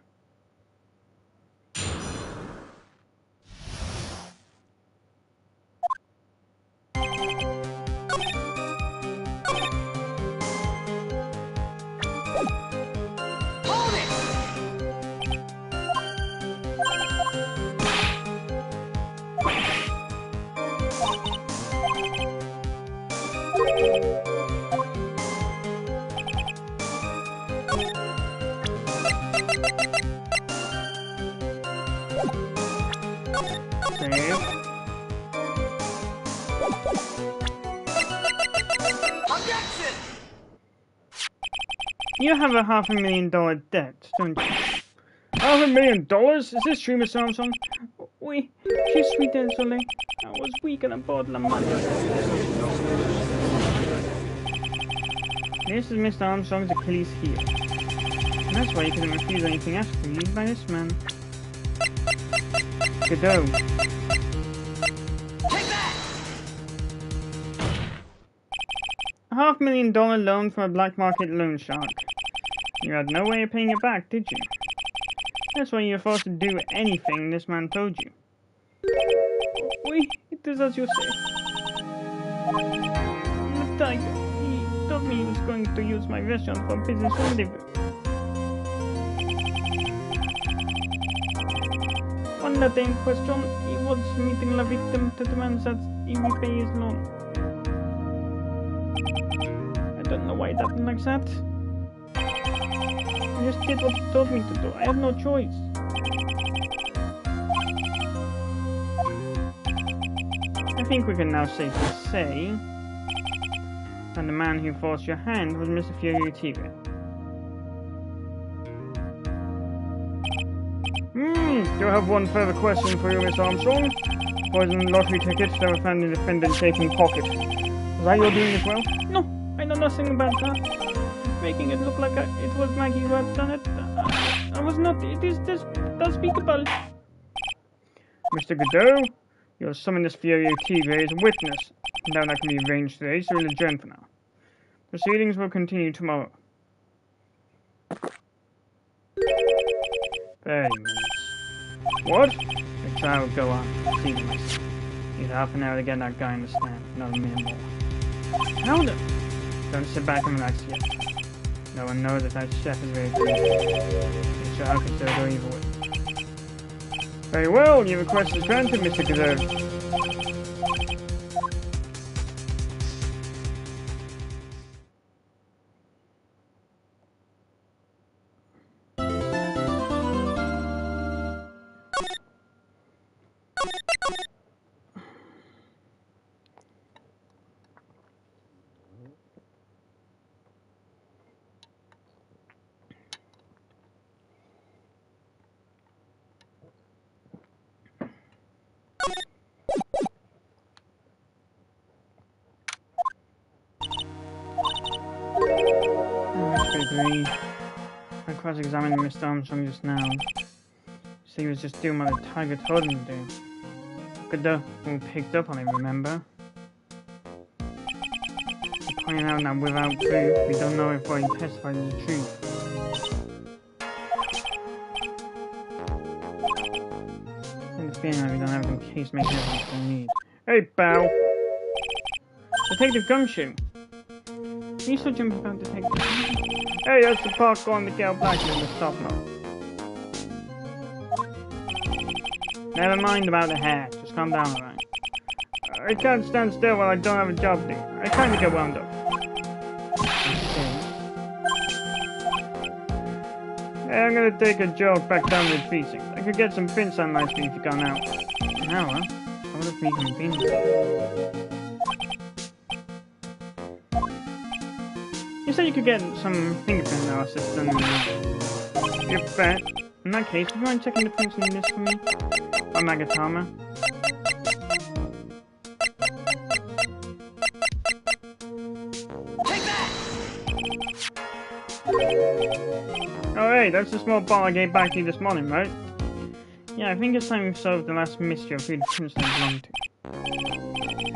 You have a $500,000 debt, don't you? $500,000? Is this true, Mr. Armstrong? Oui, je suis désolé. I was weak and I borrowed the money. This is Mr. Armstrong's police here. And that's why you couldn't refuse anything asked of you by this man. Godot. Take that! A $500,000 loan from a black market loan shark. You had no way of paying it back, did you? That's why you were forced to do anything this man told you. Oui, it is as you say. The tiger, he told me he was going to use my restaurant for business rendezvous. On that day in question, he was meeting the victim to demand that he repay his loan. I don't know why it happened like that. I just did what he told me to do. I have no choice. I think we can now safely say that the man who forced your hand was Mr. Furio Tigre. Do I have one further question for you, Miss Armstrong? Poisoned lottery tickets that were found in the defendant's safe pocket. Was that your doing as well? No, I know nothing about that. Making it look like it was Maggie who had done it. I was not. It is unspeakable. Mr. Godot, you're summoned this Furio Tigre as a witness. Now that can be arranged today, so we'll adjourn for now. Proceedings will continue tomorrow. 30 minutes. What? The trial will go on. See them myself. Need half an hour to get that guy in the stand. Not a minute more. Now then. Don't sit back and relax yet. No one knows if that chef is ready to eat. The trial can still go either way. Very well, your request is granted, Mr. Godot. I cross-examined Mr. Armstrong just now. So he was just doing what the tiger told him to do. Godot, who picked up on it, remember? Pointing out that without proof, we don't know if what he testified is the truth. I have a feeling that we don't have the case making evidence we need. Hey, pal! Detective Gumshoe! Are you still jumping about Detective Gumshoe? Hey, that's the park on the Gal Black in the stop now. Never mind about the hair. Just calm down, alright? I can't stand still while I don't have a job to do. I kinda get wound up. Hey, I'm gonna take a jog back down to the precinct. I could get some prints on nice if you gone out. An hour? I would have been convenient. You said you could get some fingerprint analysis done in the You bet. In that case, would you mind checking the prints on this for me? Or Magatama? Take that! Oh hey, that's the small ball I gave back to you this morning, right? Yeah, I think it's time we solved the last mystery of who the prints belong to.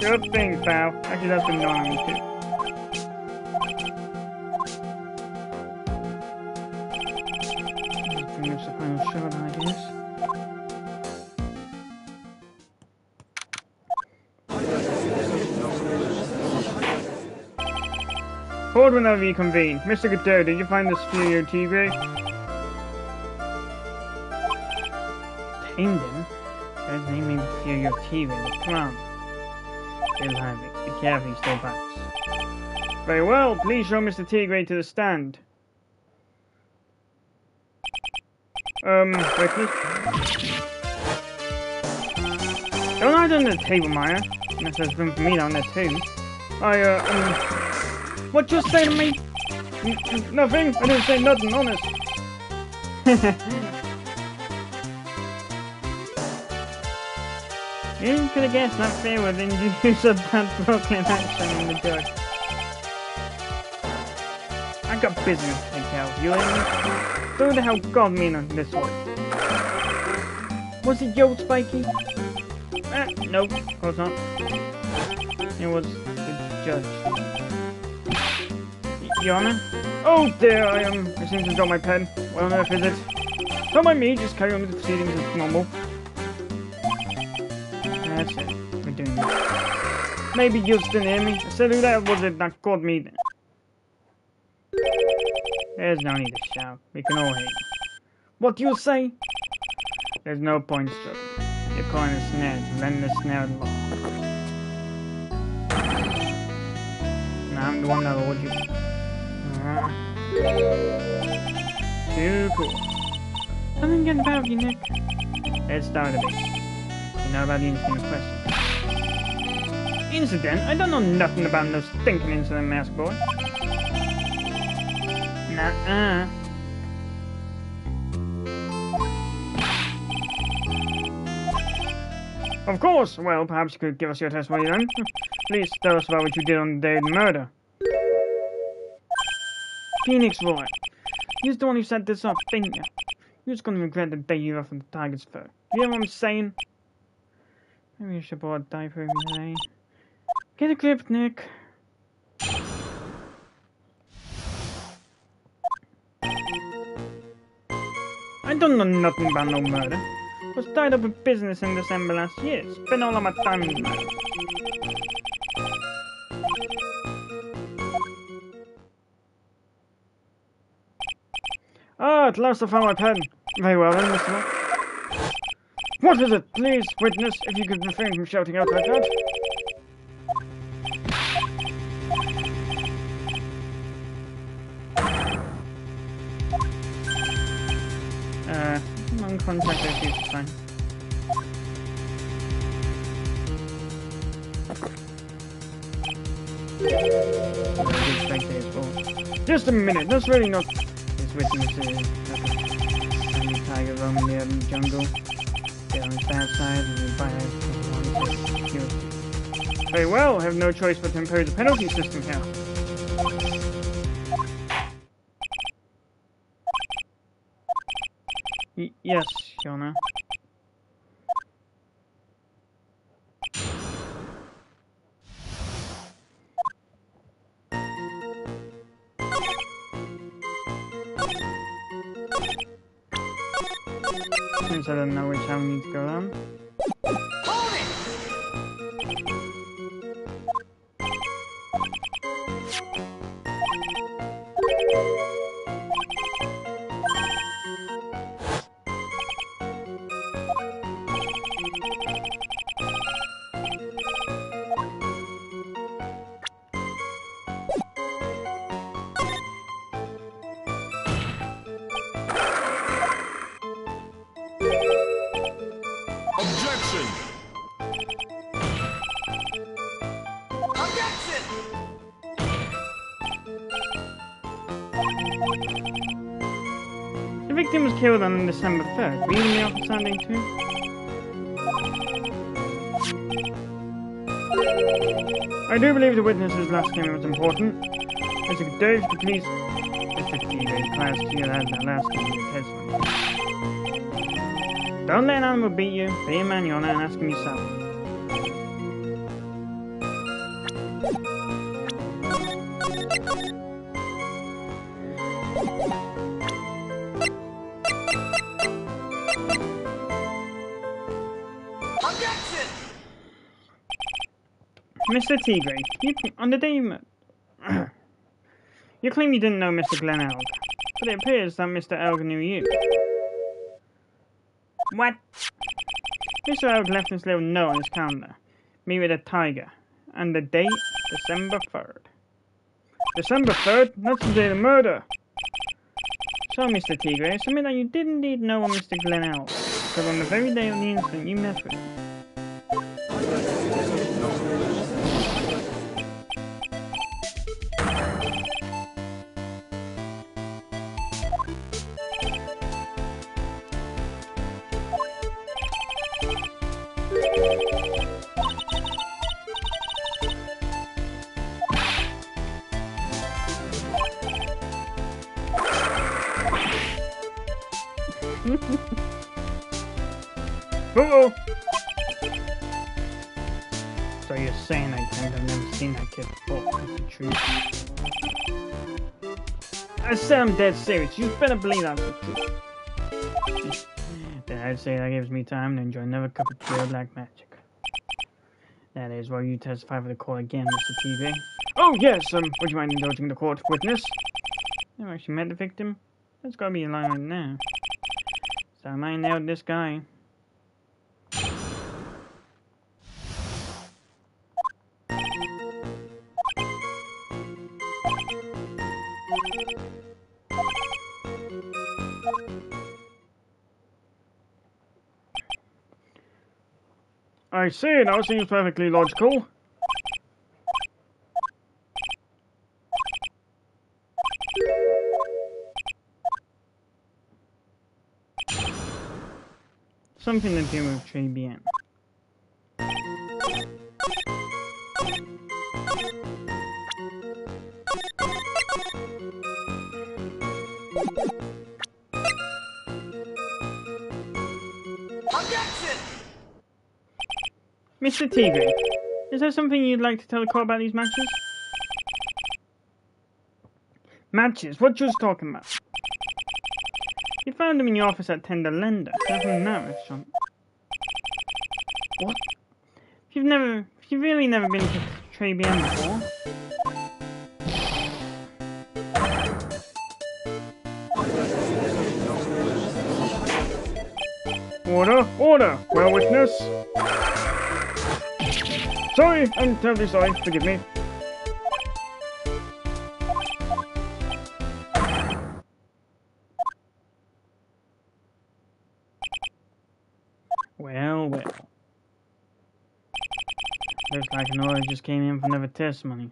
Good thing, pal. Actually, that's been going on too. Pretty much the final shot, I guess. Hold whenever you convene. Mr. Godot, did you find the Furio Tigre? Tamed him? There's naming the Furio Tigre, the clown. Still having. Be careful, he still bites. Very well, please show Mr. Tigre to the stand. Witness? Don't hide under the table, Maya. Unless there's room for me down there too. What you say to me? Nothing. I didn't say nothing, honest. You could have guessed that fear would induce a bad Brooklyn accent in the judge. I got business to take care of. You hear me? So who the hell got me in this way? Was it Joe Spikey? No, of course not. It was the judge. Your Honor? Oh, there I am. I seem to drop my pen. What on earth is it? Don't mind me, just carry on with the proceedings as normal. That's it. We're doing this. Maybe you didn't hear me. I said who that was it that caught me then. There's no need to shout. We can all hear you. What do you say? There's no point struggling. You're calling a snare. Lend the snare law. Now I'm the one that owed you. Too cool. Something getting about you, Nick. Let's start a bit. You know about the incident in question. Incident? I don't know nothing about no stinking incident, mask boy. Nuh-uh. Of course! Well, perhaps you could give us your testimony then. Please tell us about what you did on the day of the murder. Phoenix Roy. You're the one who set this up, didn't you? You're just gonna regret the day you offered the tiger's fur. You know what I'm saying? Maybe you should buy a diaper every day. Get a grip, Nick. I don't know nothing about no murder. I was tied up with business in December last year. Spent all of my time in murder. Ah, at last I found my pen. Very well then, Mr. Rock. What is it? Please, witness, if you could refrain from shouting out like that. Non-contact issues is fine. Just a minute, that's really not... This witness is... a tiger roaming the urban jungle. They're on his bad side and we buy security. Very well, I have no choice but to impose a penalty system here. Yes, Your Honor. Since I don't know which how we need to go down. Hold it! Objection! Objection! The victim was killed on December 3rd. Were you in the office Sunday too? I do believe the witness's last statement was important. Mr. Dave, please... Mr. T-Ray, class to you as the last statement of testimony. Don't let an animal beat you. Be a man, Your Honor, and ask him yourself. Objection! Mr. Tigray, on the day you you claim you didn't know Mr. Glenn Elg, but it appears that Mr. Elg knew you. What? Mr. Elg left this little note on his calendar. Me with a tiger. And the date, December 3rd. December 3rd? That's the day of the murder! So, Mr. Tigray, submit that you did indeed know Mr. Glenn Elg, because on the very day of the incident you met with him. Uh-oh! So you're saying I think I've never seen that kid before. That's the truth. I said I'm dead serious. You better believe that's the truth. Then I'd say that gives me time to enjoy another cup of pure black magic. That is why you testify for the court again, Mr. TV. Oh, yes, would you mind indulging the court witness? I've actually met the victim. That's gotta be a lie right now. So I might nailed this guy. I see, now seems perfectly logical. Something to do with JBN. Objection! Mr. TV, is there something you'd like to tell the court about these matches? Matches? What you was talking about? You found them in your office at Tender Lender, they're from that restaurant. What? If you've really never been to JBN before? Order! Order! Well, witness! Sorry, I'm terribly sorry, forgive me. Well, well. Looks like an order just came in for another testimony.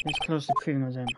It's close to proving us in.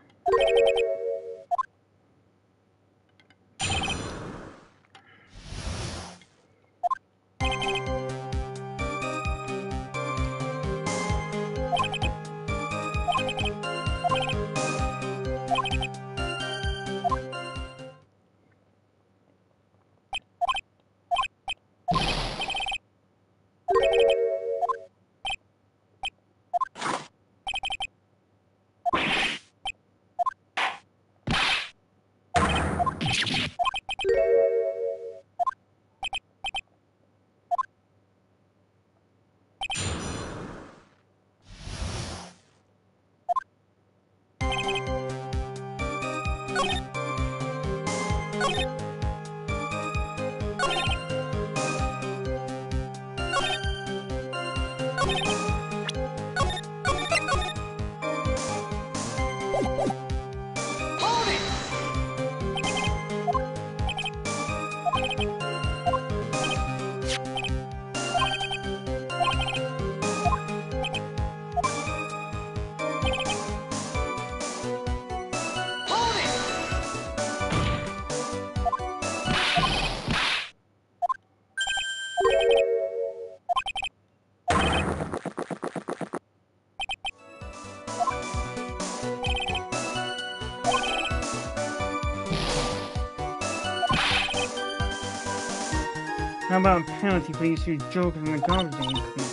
How about a penalty for these two jokers in the garbage that you commit?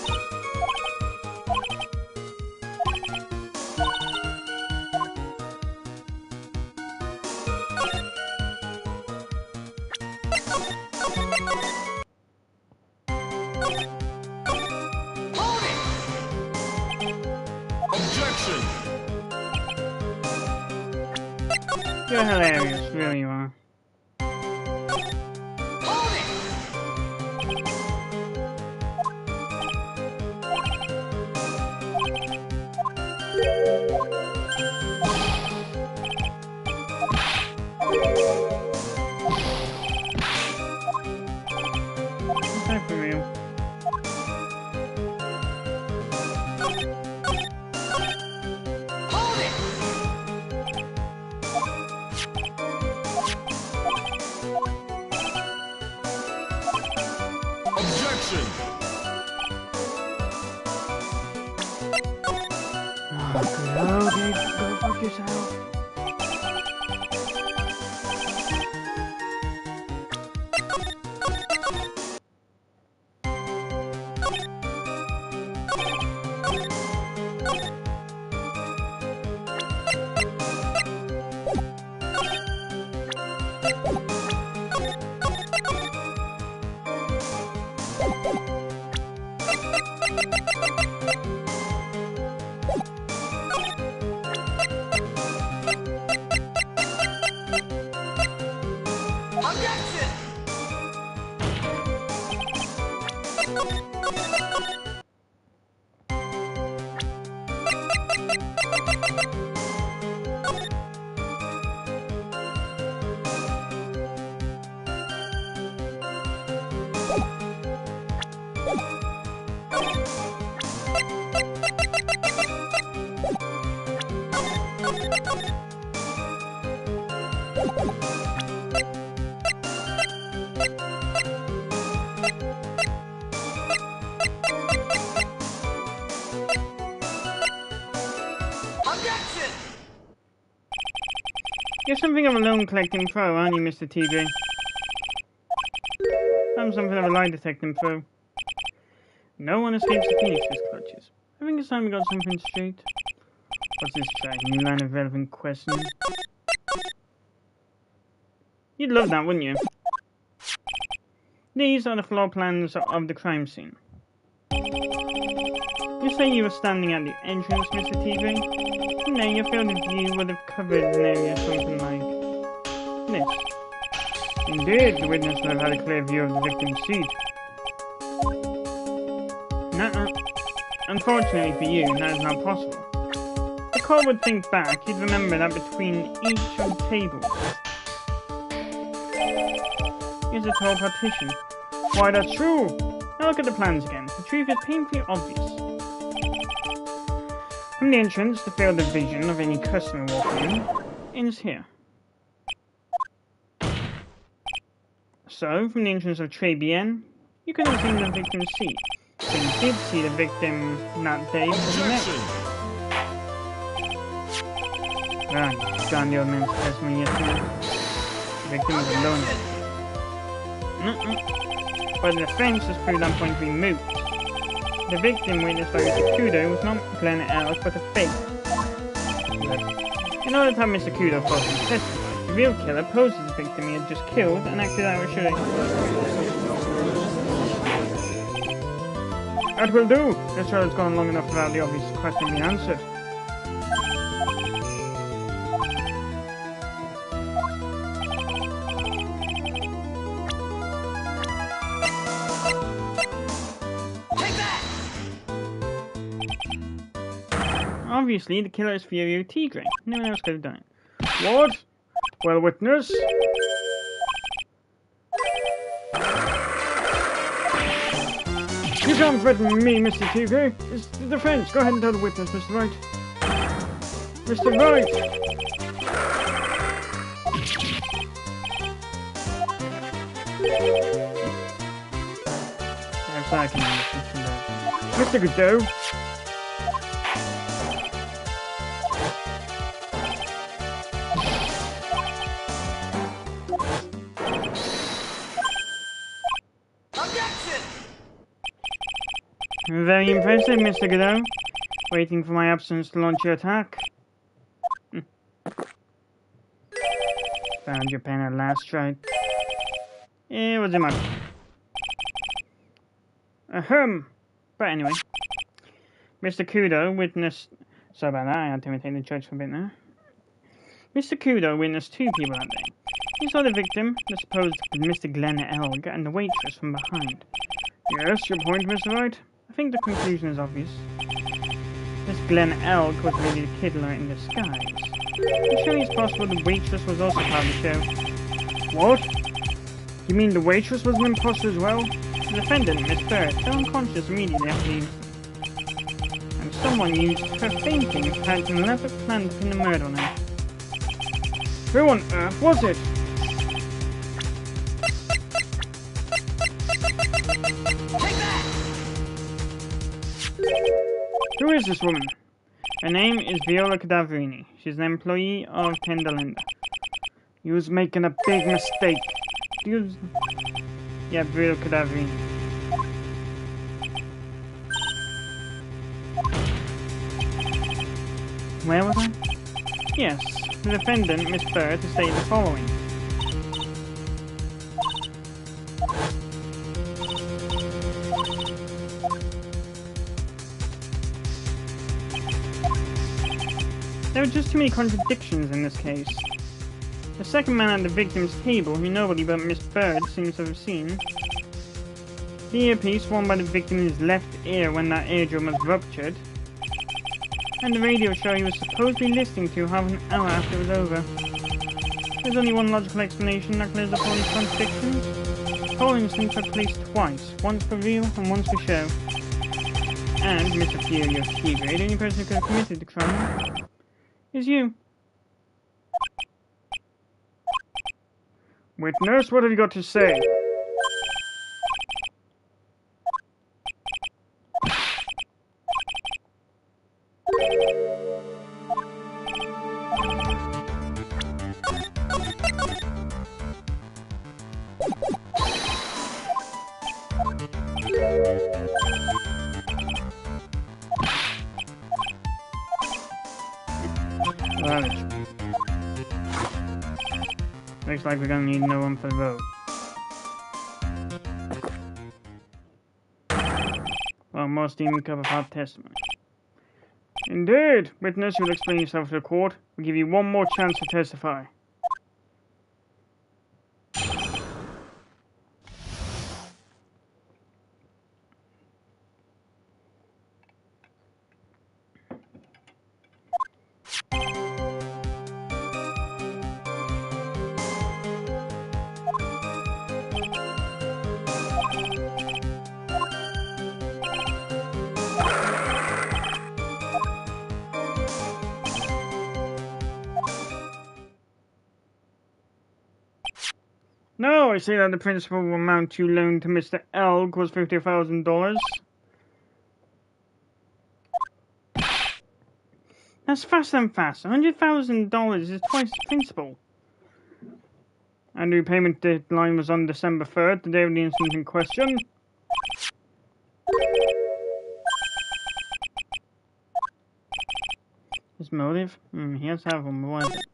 Objection! You're hilarious, really you are. Is that for real? Objection! Oh, Dave, go fuck yourself. Objection! Objection! You're something of a loan collecting pro, aren't you, Mr. TJ? I'm something of a lie detecting pro. No one escapes the Phoenix's clutches. I think it's time we got something straight. What's this track? New line of relevant questioning. You'd love that, wouldn't you? These are the floor plans of the crime scene. You say you were standing at the entrance, Mr. TV? From there, your field of view would have covered an area something like this. Indeed, the witness would have had a clear view of the victim's seat. Nuh-uh. Unfortunately for you, that is not possible. The court would think back, you'd remember that between each of the tables is a tall partition. Why, that's true! Now look at the plans again. The truth is painfully obvious. From the entrance, the field of vision of any customer walking in ends here. So, from the entrance of Tribulations, you could have seen the victim's seat. But you did see the victim that day because you met. Right, found the old man's testimony yesterday. The victim was alone. But the defense has proved that point to be moot. The victim witnessed by Mr. Kudo was not Glenn Elk, but a fake. In order to have Mr. Kudo falsely testify, the real killer posed as the victim he had just killed and acted out a shooting. That will do! This trial has gone long enough without the obvious question being answered. Obviously, the killer is Furio Tigre. No one else could have done it. What? Well, witness? You can't threaten me, Mr. Tigre. It's the defense. Go ahead and tell the witness, Mr. Wright. Mr. Wright! Perhaps I can Mr. Godot. Very impressive, Mr. Godot. Waiting for my absence to launch your attack. Found your pen at last, right? It was in my... Ahem! But anyway. Mr. Kudo witnessed... Sorry about that, I had to imitate the judge for a bit there. Mr. Kudo witnessed two people that day. He saw the victim, the supposed Mr. Glenn Elg, and the waitress from behind. Yes, your point, Mr. Wright? I think the conclusion is obvious. This Glenn Elk was really the killer in disguise. It surely is possible the waitress was also part of the show. What? You mean the waitress was an imposter as well? The defendant, Miss Barrett, fell unconscious immediately after the incident. And someone used her fainting to plant an elaborate plan to pin the murder on her. Who on earth was it? Who is this woman? Her name is Viola Cadavrini. She's an employee of Tenderlinda. You was making a big mistake. Yeah, Viola Cadavrini. Where was I? Yes, the defendant, Miss Bird, has stated the following. There are just too many contradictions in this case. The second man at the victim's table, who nobody but Miss Bird seems to have seen. The earpiece worn by the victim in his left ear when that eardrum was ruptured. And the radio show he was supposedly listening to half an hour after it was over. There's only one logical explanation that clears up all these contradictions. The whole incident took place twice, once for real and once for show. And, Mr. Furious Tigre, the only person who could have committed the crime is you. Witness, what have you got to say? Looks like we're gonna need no one for the vote. Well, more steaming cup of hot testimony. Indeed! Witness, you will explain yourself to the court. We'll give you one more chance to testify. No, I say that the principal amount you loaned to Mr. Elg was $50,000. That's faster than fast. $100,000 is twice the principal. And the repayment deadline was on December 3rd, the day of the incident in question. His motive? He has to have one, what is it?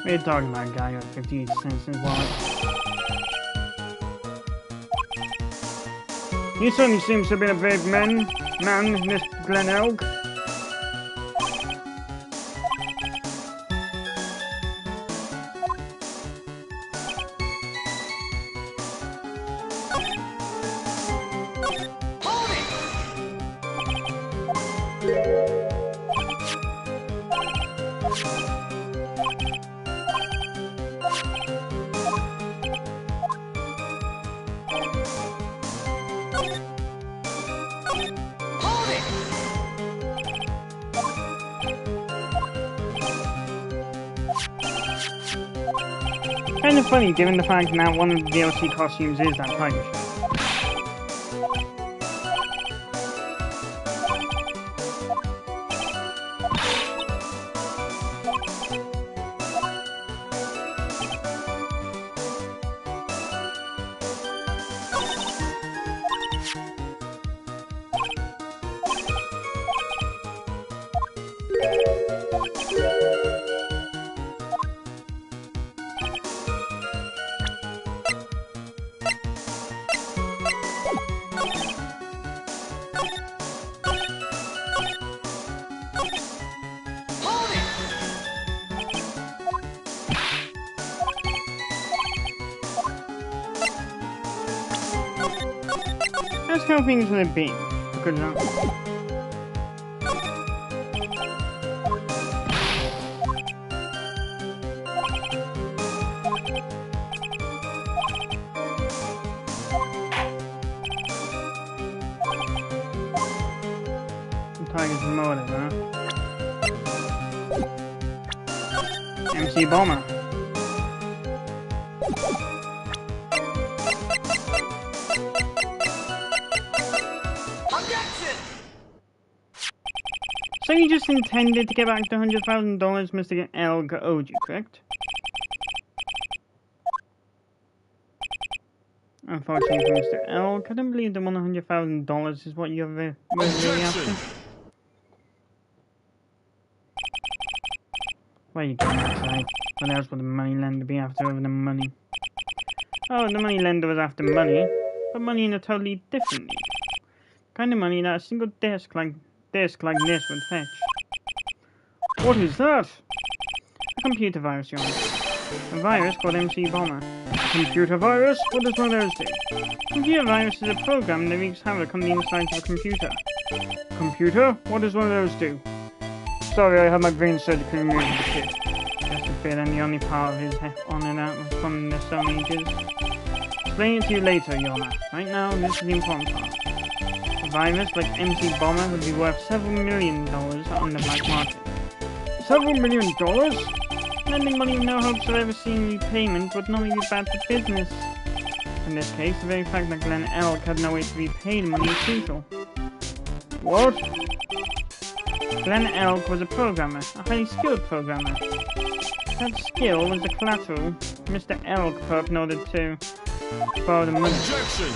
What are you talking about, guy? You got 50 cents in his wallet. He certainly seems to have been a brave man, Mr. Glen Elg. Kind of funny, given the fact that one of the DLC costumes is that tiger shirt. Ask how things would have been. Good luck. Tiger's motive, huh? MC Bomber. Objection! So you just intended to get back the $100,000 Mr. Elg owed you, correct? Unfortunately for Mr. Elg, I don't believe the $100,000 is what you're really after. Where are you going outside? What else would the money lender be after other than money? Oh, the money lender was after money, but money in a totally different need. Kind of money that a single disc like this would fetch. What is that? A computer virus, Your Honor. A virus called MC Bomber. A computer virus? What does one of those do? Computer virus is a program that wreaks havoc on the inside of a computer. Computer? What does one of those do? Sorry, I had my brain surgically removed as a kid. Just a bit, and the only part of his honor that was from the Stone Ages. Explain it to you later, Your Honor. Right now, this is the important part. A virus like MC Bomber would be worth several $1 million on the black market. Several $1 million? Lending money with no hopes of ever seeing repayment would not only be bad for business. In this case, the very fact that Glenn Elk had no way to repay the money is crucial. What? Glenn Elk was a programmer, a highly skilled programmer. That skill was the collateral Mr. Elk put up in order to borrow the money. Objection!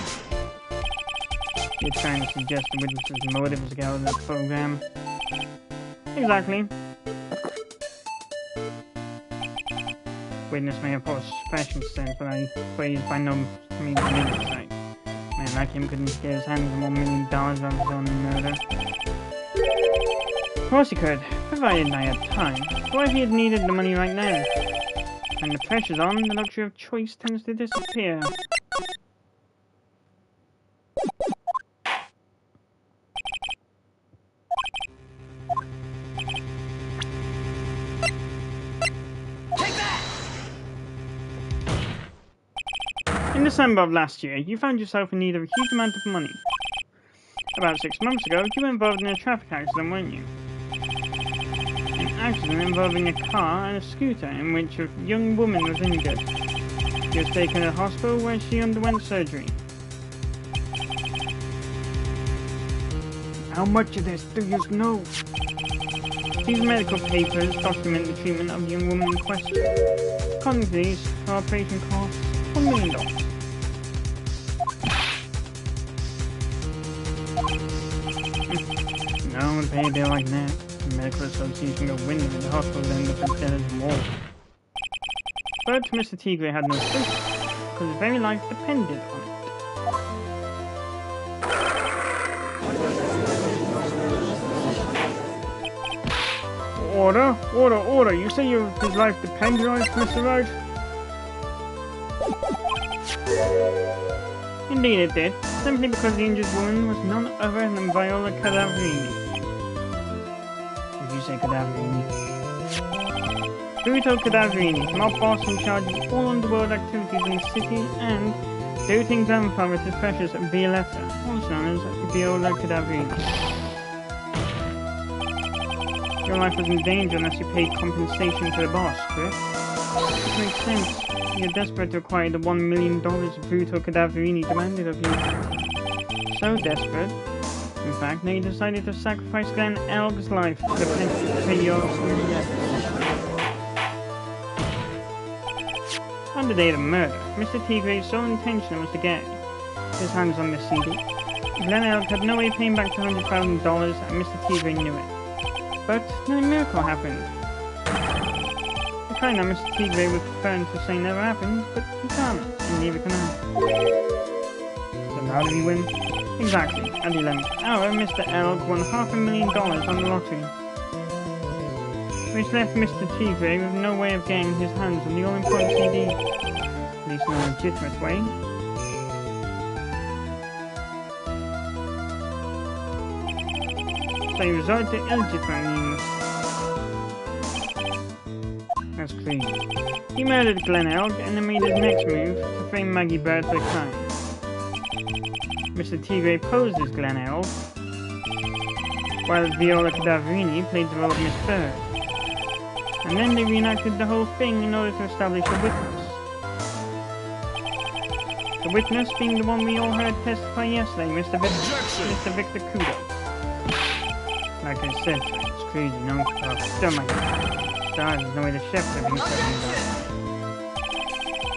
You're trying to suggest the witness's motive was to get out of that program. Exactly. Witness may have posed special sense, but he's by no means an insight. Man like him couldn't get his hands on $1 million of his own murder. Of course he could, provided I had time. But what if he had needed the money right now? When the pressure's on, the luxury of choice tends to disappear. In December of last year, you found yourself in need of a huge amount of money. About 6 months ago, you were involved in a traffic accident, weren't you? An accident involving a car and a scooter in which a young woman was injured. She was taken to the hospital where she underwent surgery. How much of this do you know? These medical papers document the treatment of the young woman in question. According to these, her operation costs $1 million. No one would pay a bill like that. The medical association got wind of it, the hospital would end up as dead as more. But Mr. Tigre had no choice, because his very life depended on it. Order? Order! You say his life depended on it, Mr. Wright? Indeed it did, simply because the injured woman was none other than Viola Cadaverini. Did you say Cadaverini? Bruto Cadaverini, mob boss in charge of all underworld activities in the city, and doting grandfather to precious Violetta, also known as Viola Cadaverini. Your life was in danger unless you paid compensation to the boss, correct? Which makes sense. You're desperate to acquire the $1 million Bruto Cadaverini demanded of you. So desperate, in fact, that you decided to sacrifice Glenn Elg's life for the potential to pay yours in the end. On the day of the murder, Mr. Tigre's sole intention was to get his hands on the CD. Glenn Elg had no way of paying back the $100,000 and Mr. Tigre knew it. But then a miracle happened. I know Mr. Tigre would prefer to say never happened, but he can't, and neither can I. So how did he win? Exactly, at the 11th hour, Mr. Elg won $500,000 on the lottery. Which left Mr. Tigre with no way of getting his hands on the all-important CD. At least no legitimate way. so he resorted to illegitimate means. That's crazy. He murdered Glenn Elg and then made his next move to frame Maggie Bird for the crime. Mr. Tigre posed as Glenn Elg, while Viola Cadaverini played the role of Miss Bird. And then they reenacted the whole thing in order to establish a witness. The witness being the one we all heard testify yesterday, Mr. Victor Kudo. Like I said, it's crazy, no? Oh my god. Stars, there's no way the chefs have been setting it up.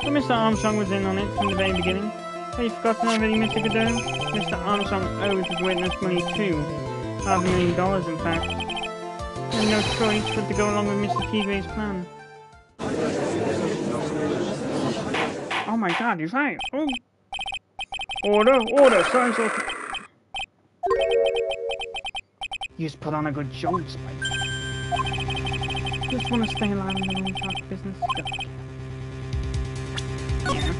But Mr. Armstrong was in on it from the very beginning. Have you forgotten already, Mr. Godot? Mr. Armstrong owed his witness money too. $500,000 in fact. He had no choice but to go along with Mr. Tigre's plan. Oh my god, he's right. Oh. Order, so. You just put on a good joint, Spike. Just want to stay alive in the long talk business. Yeah.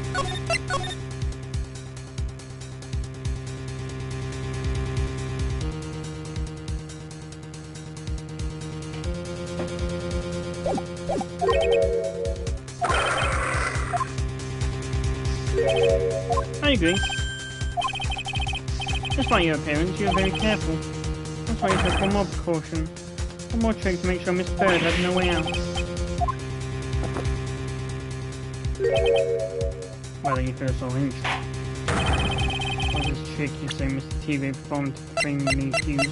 I agree. Despite your appearance, you were very careful. That's why you took one more precaution. One more trick to make sure Miss Bird had no way out. Whether you first saw him. What was this trick you say Mr. TV performed to frame the accused?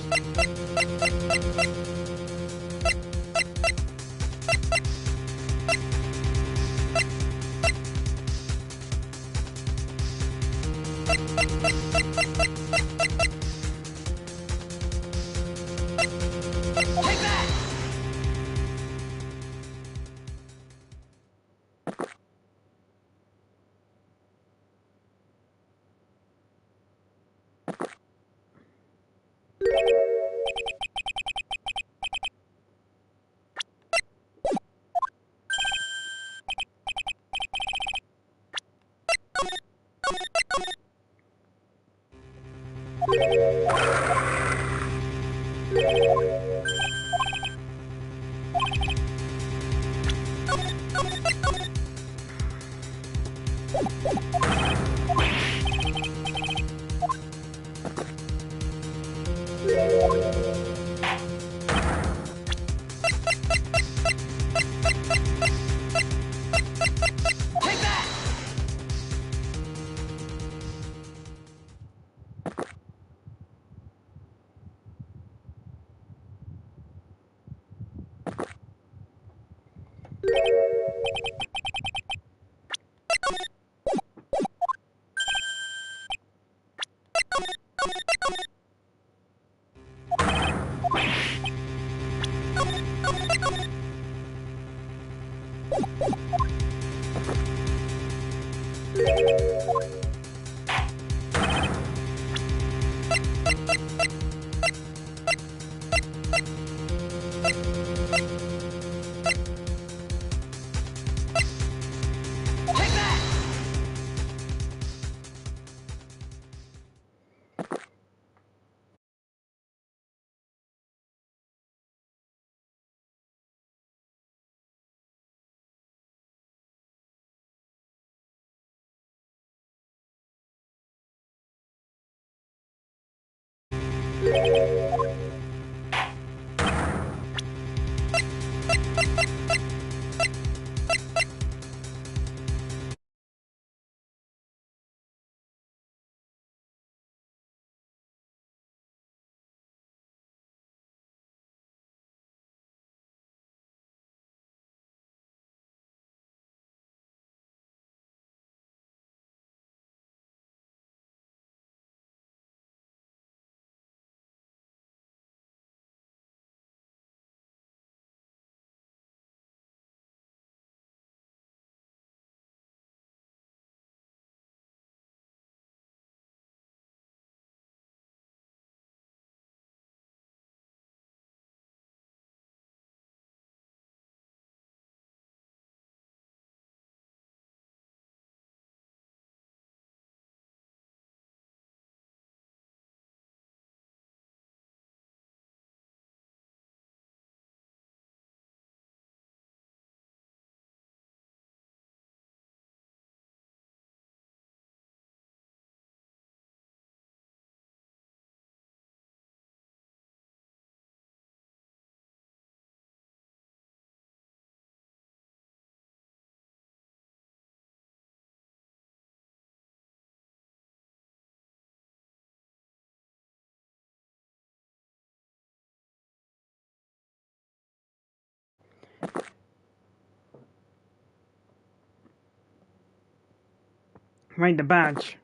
Right, the badge.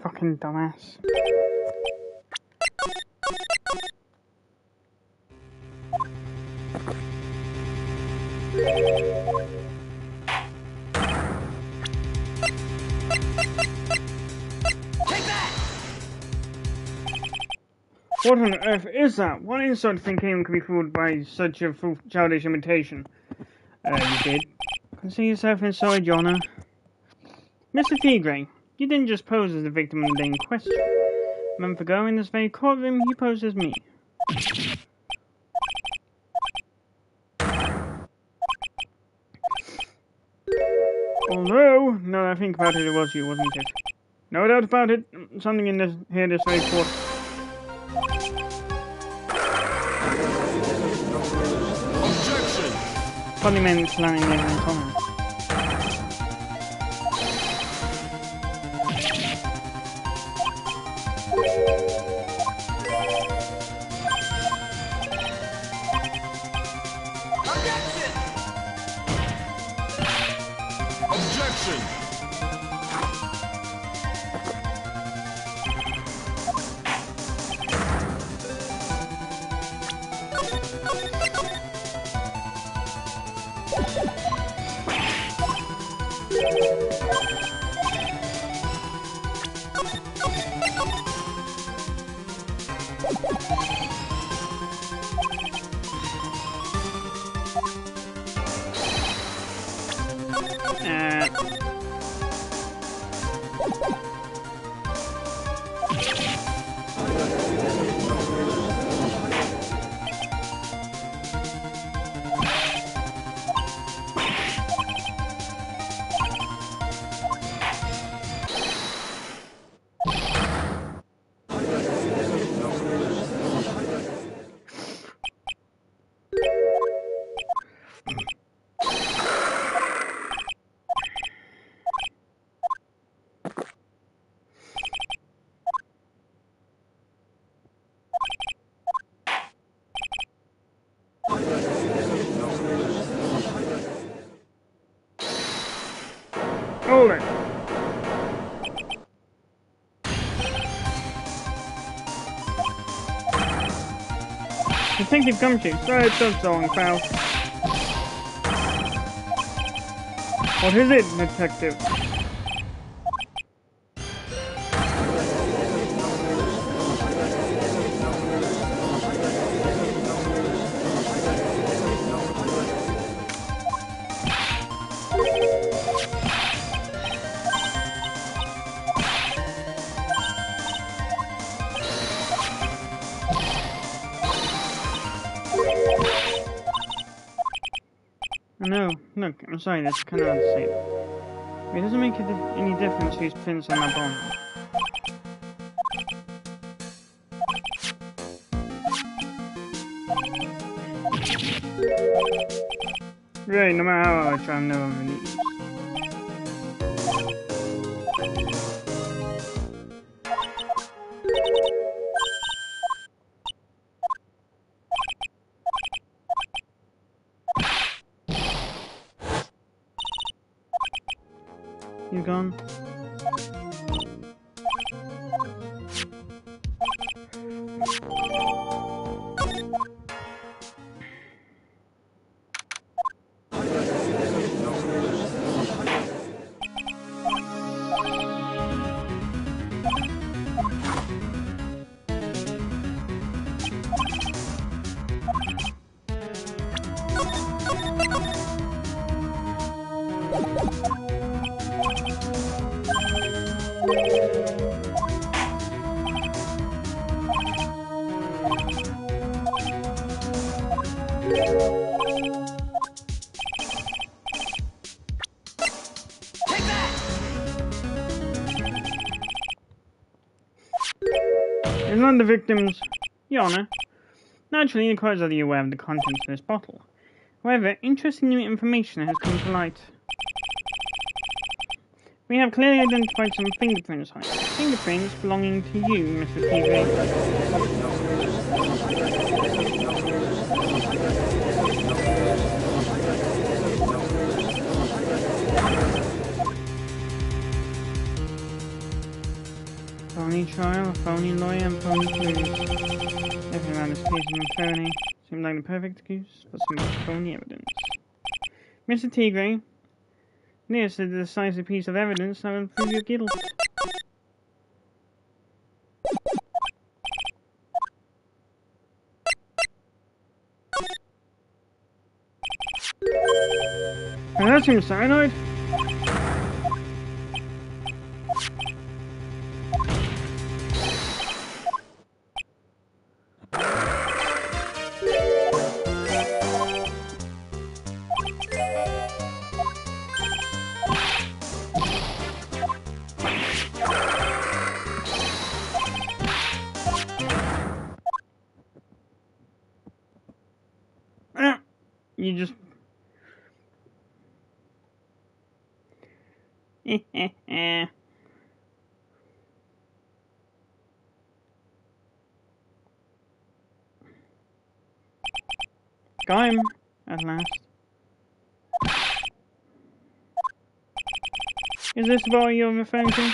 Fucking dumbass. What on earth is that? What insult think anyone could be fooled by such a childish imitation? You did. Consider yourself inside, Your Honor. Mr. Tigray, you didn't just pose as the victim of the day in question. A month ago, in this very courtroom, you posed as me. Although, now that I think about it, it was you, wasn't it? No doubt about it. Something in this very court. Objection! Probably meant slamming me in comments. Objection! Objection! Hold it. Detective Gumshoe, sorry it took so long, pal. What is it, detective? No, look, I'm sorry, that's kind of hard to say. It doesn't make any difference whose prints on my bond. Really, no matter how I try, I'm never on the knees. You gone? It's not the victims, Your Honor. Naturally, the cause are you aware of the contents of this bottle. However, interesting new information has come to light. We have clearly identified some fingerprints on it. Fingerprints belonging to you, Mr. TV. Phony trial, phony lawyer, and phony clues. Everything around this case has been phony. Seemed like the perfect excuse for some phony evidence. Mr. Tigre, this is a decisive piece of evidence that will prove your guilt. Potassium cyanide? You just... Got him, at last. Is this the boy you're referring to?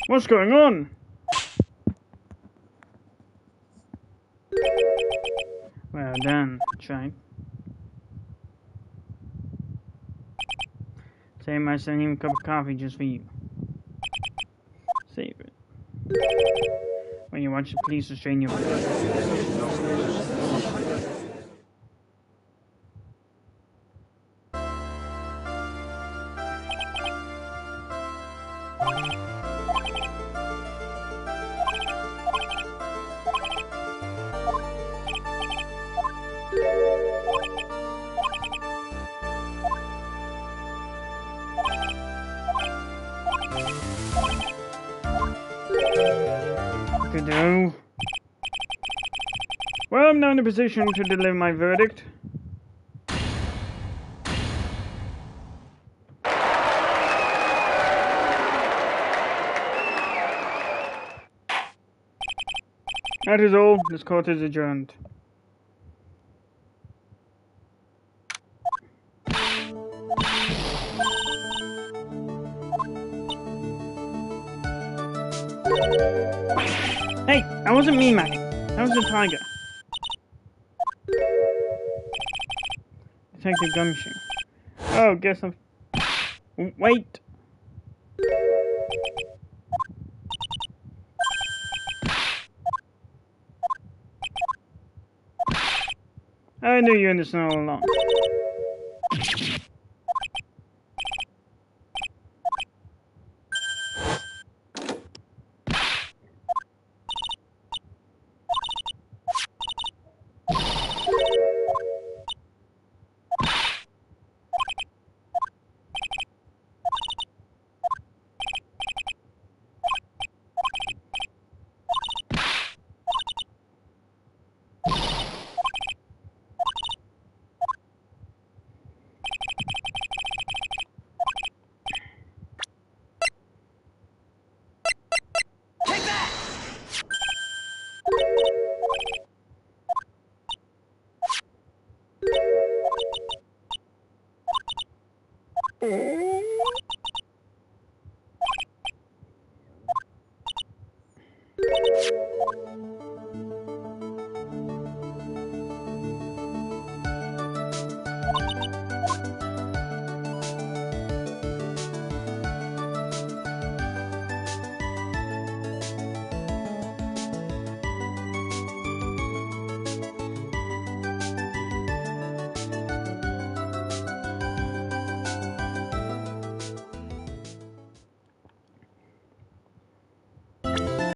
What's going on? Well done, Tribe. Save my son even a cup of coffee just for you. Save it. When you watch the police restrain your... Good-o. Well, I'm now in a position to deliver my verdict. That is all. This court is adjourned. Hey, that wasn't me, Mac. That was the tiger. Detective Gumshoe. Oh, guess I'm... Wait. I knew you were in the snow all along.